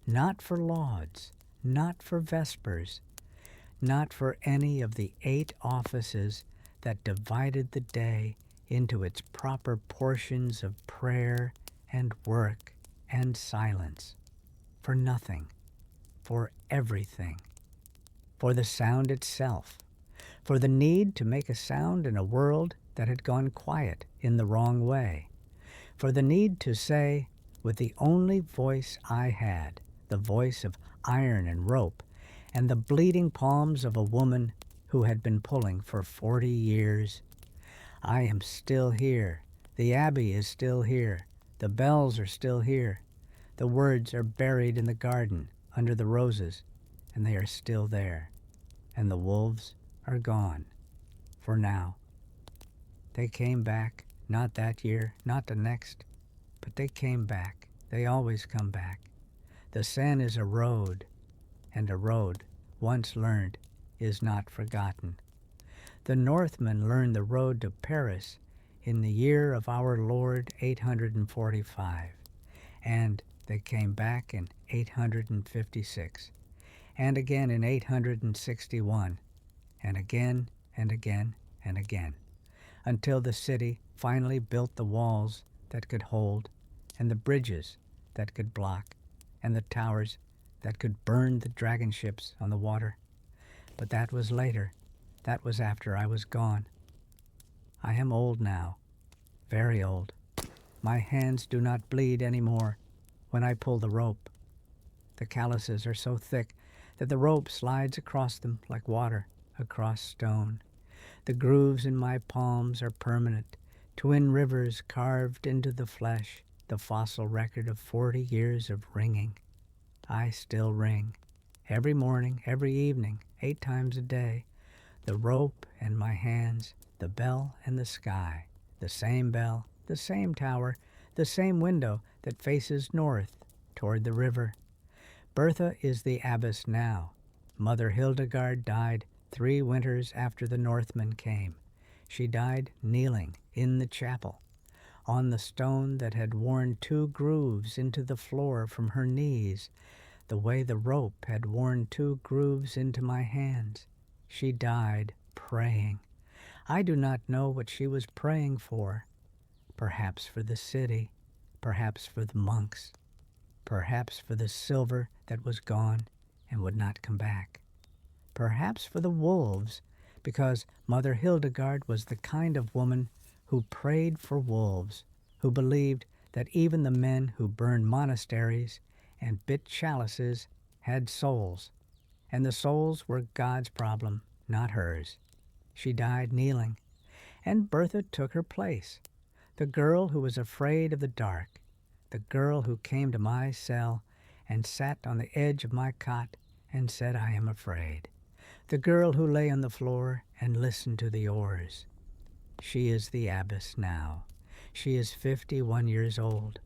Speaker 1: Not for lauds, not for vespers, not for any of the 8 offices that divided the day into its proper portions of prayer and work and silence. For nothing, for everything, for the sound itself, for the need to make a sound in a world that had gone quiet in the wrong way, for the need to say, with the only voice I had, the voice of iron and rope, and the bleeding palms of a woman who had been pulling for 40 years, I am still here. The abbey is still here. The bells are still here. The words are buried in the garden under the roses, and they are still there. And the wolves are gone, for now. They came back, not that year, not the next, but they came back. They always come back. The Seine is a road, and a road, once learned, is not forgotten. The Northmen learned the road to Paris in the year of our Lord 845, and they came back in 856, and again in 861, and again and again and again, until the city finally built the walls that could hold, and the bridges that could block, and the towers that could burn the dragon ships on the water. But that was later. That was after I was gone. I am old now, very old. My hands do not bleed anymore when I pull the rope. The calluses are so thick that the rope slides across them like water across stone. The grooves in my palms are permanent, twin rivers carved into the flesh, the fossil record of 40 years of ringing. I still ring, every morning, every evening, 8 times a day, the rope and my hands, the bell and the sky, the same bell, the same tower, the same window that faces north toward the river. Bertha is the abbess now. Mother Hildegard died 3 winters after the Northmen came. She died kneeling in the chapel, on the stone that had worn 2 grooves into the floor from her knees, the way the rope had worn 2 grooves into my hands. She died praying. I do not know what she was praying for. Perhaps for the city, perhaps for the monks, perhaps for the silver that was gone and would not come back, perhaps for the wolves, because Mother Hildegard was the kind of woman who prayed for wolves, who believed that even the men who burned monasteries and bit chalices had souls, and the souls were God's problem, not hers. She died kneeling, and Bertha took her place, the girl who was afraid of the dark, the girl who came to my cell and sat on the edge of my cot and said, "I am afraid," the girl who lay on the floor and listened to the oars. She is the abbess now. She is 51 years old,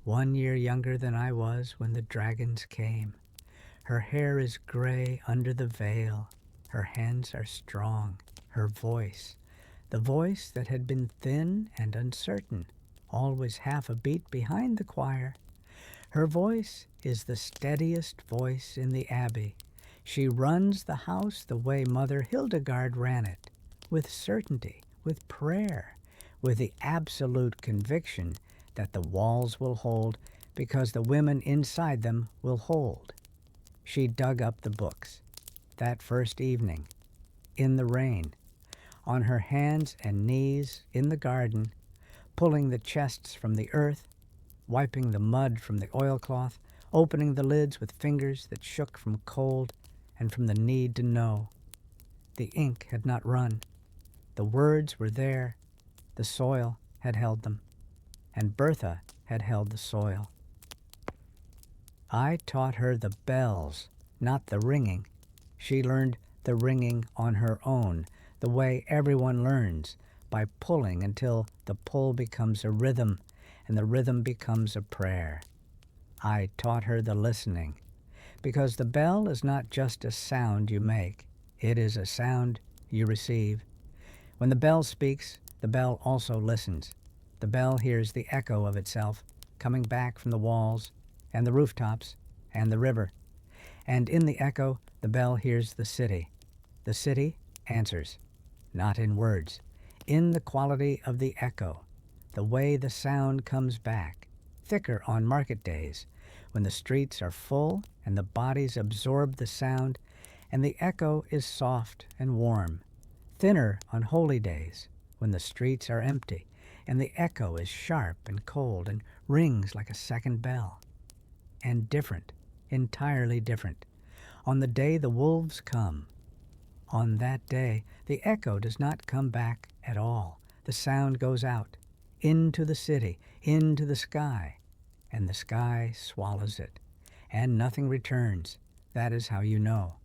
Speaker 1: 1 year younger than I was when the dragons came. Her hair is gray under the veil. Her hands are strong. Her voice, the voice that had been thin and uncertain, always half a beat behind the choir. Her voice is the steadiest voice in the abbey. She runs the house the way Mother Hildegard ran it, with certainty, with prayer, with the absolute conviction that the walls will hold because the women inside them will hold. She dug up the books that first evening, in the rain, on her hands and knees in the garden, pulling the chests from the earth, wiping the mud from the oilcloth, opening the lids with fingers that shook from cold and from the need to know. The ink had not run. The words were there. The soil had held them, and Bertha had held the soil. I taught her the bells, not the ringing. She learned the ringing on her own, the way everyone learns, by pulling until the pull becomes a rhythm and the rhythm becomes a prayer. I taught her the listening, because the bell is not just a sound you make. It is a sound you receive. When the bell speaks, the bell also listens. The bell hears the echo of itself coming back from the walls and the rooftops and the river. And in the echo, the bell hears the city. The city answers, not in words, in the quality of the echo, the way the sound comes back, thicker on market days, when the streets are full and the bodies absorb the sound, and the echo is soft and warm, thinner on holy days, when the streets are empty, and the echo is sharp and cold and rings like a second bell. And different, entirely different, on the day the wolves come. On that day, the echo does not come back at all. The sound goes out, into the city, into the sky, and the sky swallows it, and nothing returns. That is how you know.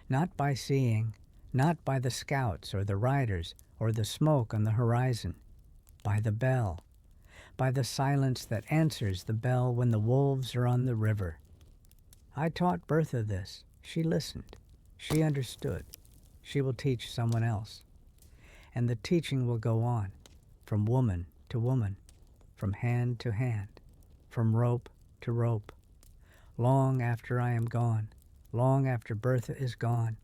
Speaker 1: Not by seeing, not by the scouts or the riders or the smoke on the horizon, by the bell, by the silence that answers the bell when the wolves are on the river. I taught Bertha this. She listened. She understood. She will teach someone else. And the teaching will go on, from woman to woman, from hand to hand, from rope to rope, long after I am gone, long after Bertha is gone,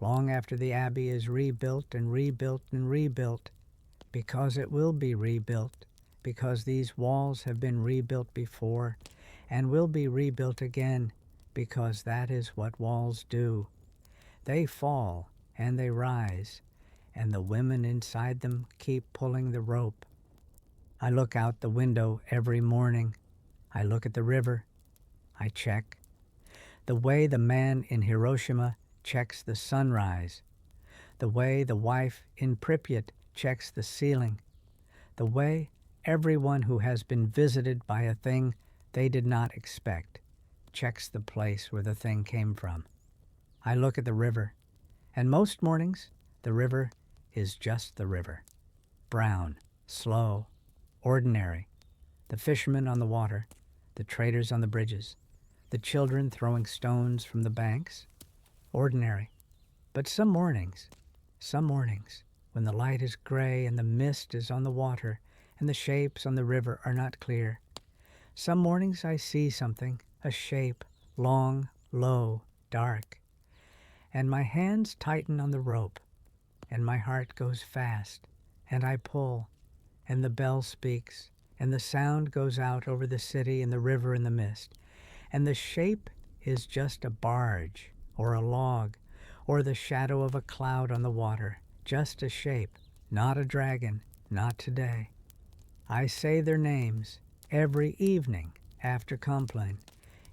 Speaker 1: long after the abbey is rebuilt and rebuilt and rebuilt, because it will be rebuilt, because these walls have been rebuilt before and will be rebuilt again, because that is what walls do. They fall and they rise, and the women inside them keep pulling the rope. I look out the window every morning. I look at the river. I check. The way the man in Hiroshima checks the sunrise. The way the wife in Pripyat checks the ceiling. The way everyone who has been visited by a thing they did not expect checks the place where the thing came from. I look at the river, And most mornings, the river is just the river. Brown, slow, ordinary. The fishermen on the water, the traders on the bridges, the children throwing stones from the banks. Ordinary. But some mornings, when the light is gray and the mist is on the water and the shapes on the river are not clear, some mornings I see something, a shape, long, low, dark, and my hands tighten on the rope, and my heart goes fast, and I pull, and the bell speaks, and the sound goes out over the city and the river and the mist, and the shape is just a barge, or a log, or the shadow of a cloud on the water, just a shape, not a dragon, not today. I say their names every evening after Compline,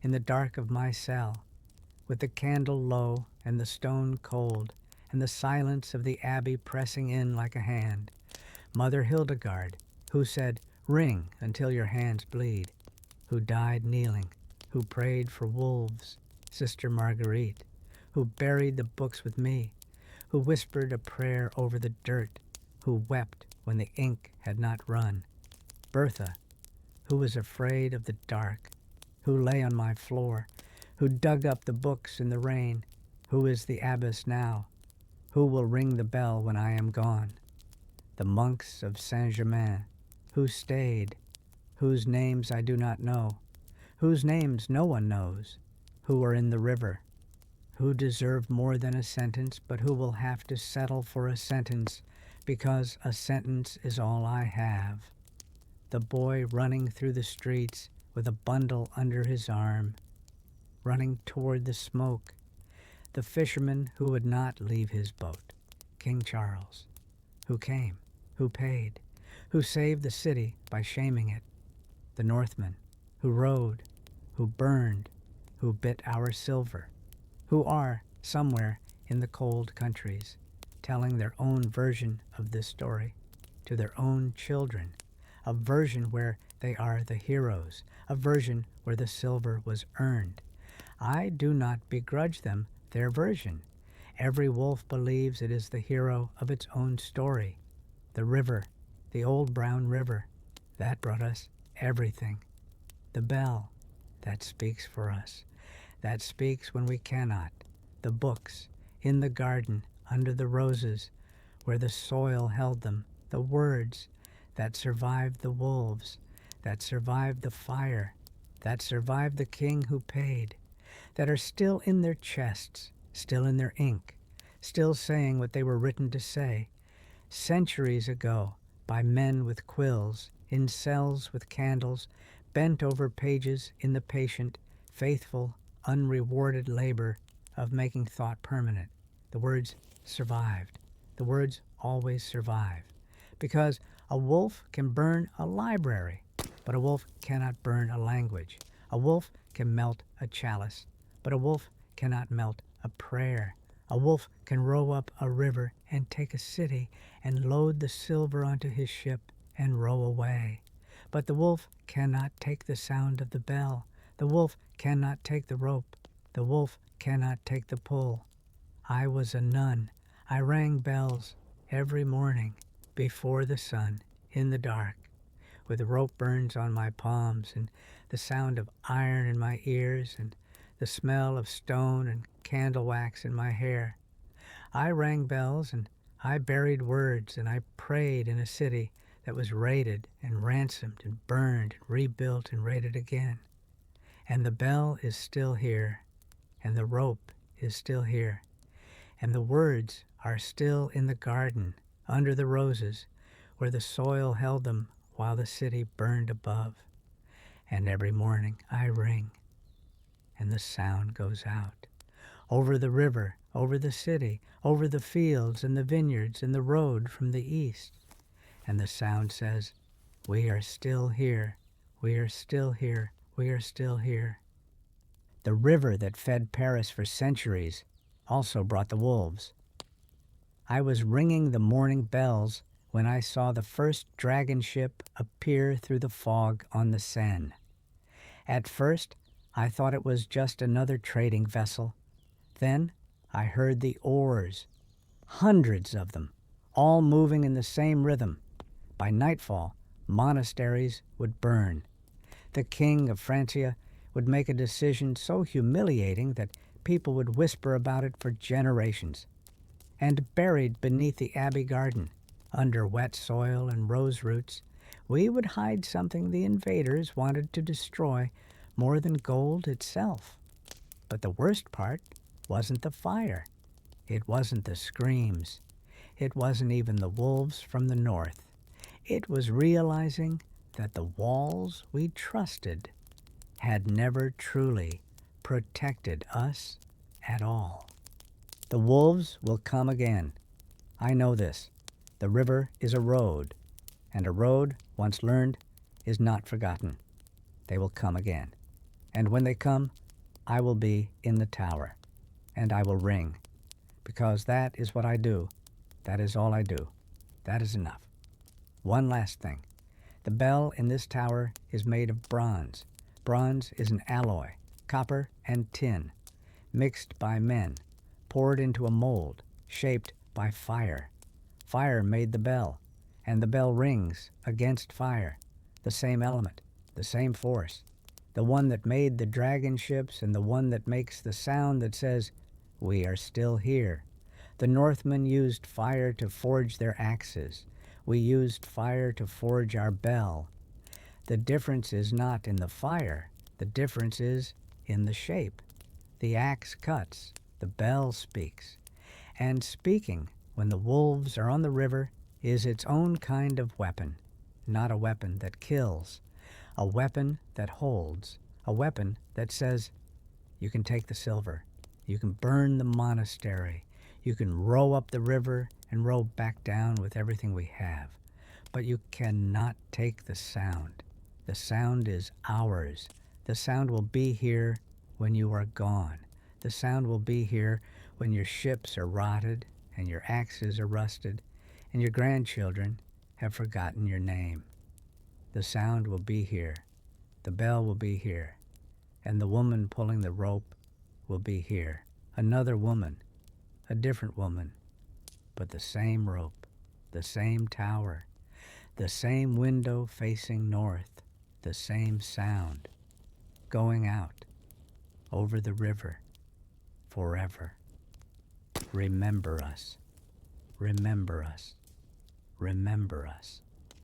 Speaker 1: in the dark of my cell, with the candle low and the stone cold, and the silence of the abbey pressing in like a hand. Mother Hildegard, who said, "Ring until your hands bleed," who died kneeling, who prayed for wolves, Sister Marguerite, who buried the books with me, who whispered a prayer over the dirt, who wept when the ink had not run. Bertha, who was afraid of the dark, who lay on my floor, who dug up the books in the rain, who is the abbess now, who will ring the bell when I am gone. The monks of Saint-Germain, who stayed, whose names I do not know, whose names no one knows, who are in the river, who deserve more than a sentence, but who will have to settle for a sentence because a sentence is all I have. The boy running through the streets with a bundle under his arm, running toward the smoke. The fisherman who would not leave his boat, King Charles, who came, who paid, who saved the city by shaming it. The Northmen, who rode, who burned, who bit our silver, who are somewhere in the cold countries, telling their own version of this story to their own children, a version where they are the heroes, a version where the silver was earned. I do not begrudge them their version. Every wolf believes it is the hero of its own story. The river, the old brown river, that brought us everything. The bell, that speaks for us, that speaks when we cannot. The books, in the garden, under the roses, where the soil held them. The words, that survived the wolves, that survived the fire, that survived the king who paid, that are still in their chests, still in their ink, still saying what they were written to say, centuries ago, by men with quills, in cells with candles, bent over pages in the patient, faithful, unrewarded labor of making thought permanent. The words survived. The words always survive. Because a wolf can burn a library, but a wolf cannot burn a language. A wolf can melt a chalice, but a wolf cannot melt a prayer. A wolf can row up a river and take a city and load the silver onto his ship and row away. But the wolf cannot take the sound of the bell. The wolf cannot take the rope. The wolf cannot take the pull. I was a nun. I rang bells every morning before the sun, in the dark, with rope burns on my palms and the sound of iron in my ears and the smell of stone and candle wax in my hair. I rang bells and I buried words and I prayed in a city that was raided and ransomed and burned and rebuilt and raided again. And the bell is still here, and the rope is still here, and the words are still in the garden under the roses where the soil held them while the city burned above. And every morning I ring, and the sound goes out. Over the river, over the city, over the fields and the vineyards and the road from the east. And the sound says, "We are still here, we are still here, we are still here." The river that fed Paris for centuries also brought the wolves. I was ringing the morning bells when I saw the first dragon ship appear through the fog on the Seine. At first, I thought it was just another trading vessel. Then I heard the oars, hundreds of them, all moving in the same rhythm. By nightfall, monasteries would burn. The king of Francia would make a decision so humiliating that people would whisper about it for generations. And buried beneath the abbey garden, under wet soil and rose roots, we would hide something the invaders wanted to destroy more than gold itself. But the worst part wasn't the fire. It wasn't the screams. It wasn't even the wolves from the north. It was realizing that the walls we trusted had never truly protected us at all. The wolves will come again. I know this. The river is a road, and a road, once learned, is not forgotten. They will come again. And when they come, I will be in the tower, and I will ring, because that is what I do. That is all I do. That is enough. One last thing. The bell in this tower is made of bronze. Bronze is an alloy, copper and tin, mixed by men, poured into a mold, shaped by fire. Fire made the bell, and the bell rings against fire, the same element, the same force, the one that made the dragon ships and the one that makes the sound that says, "We are still here." The Northmen used fire to forge their axes. We used fire to forge our bell. The difference is not in the fire. The difference is in the shape. The axe cuts. The bell speaks. And speaking, when the wolves are on the river, is its own kind of weapon. Not a weapon that kills. A weapon that holds. A weapon that says, you can take the silver. You can burn the monastery. You can row up the river and row back down with everything we have. But you cannot take the sound. The sound is ours. The sound will be here when you are gone. The sound will be here when your ships are rotted and your axes are rusted and your grandchildren have forgotten your name. The sound will be here. The bell will be here. And the woman pulling the rope will be here. Another woman. A different woman, but the same rope, the same tower, the same window facing north, the same sound, going out, over the river, forever. Remember us, remember us, remember us.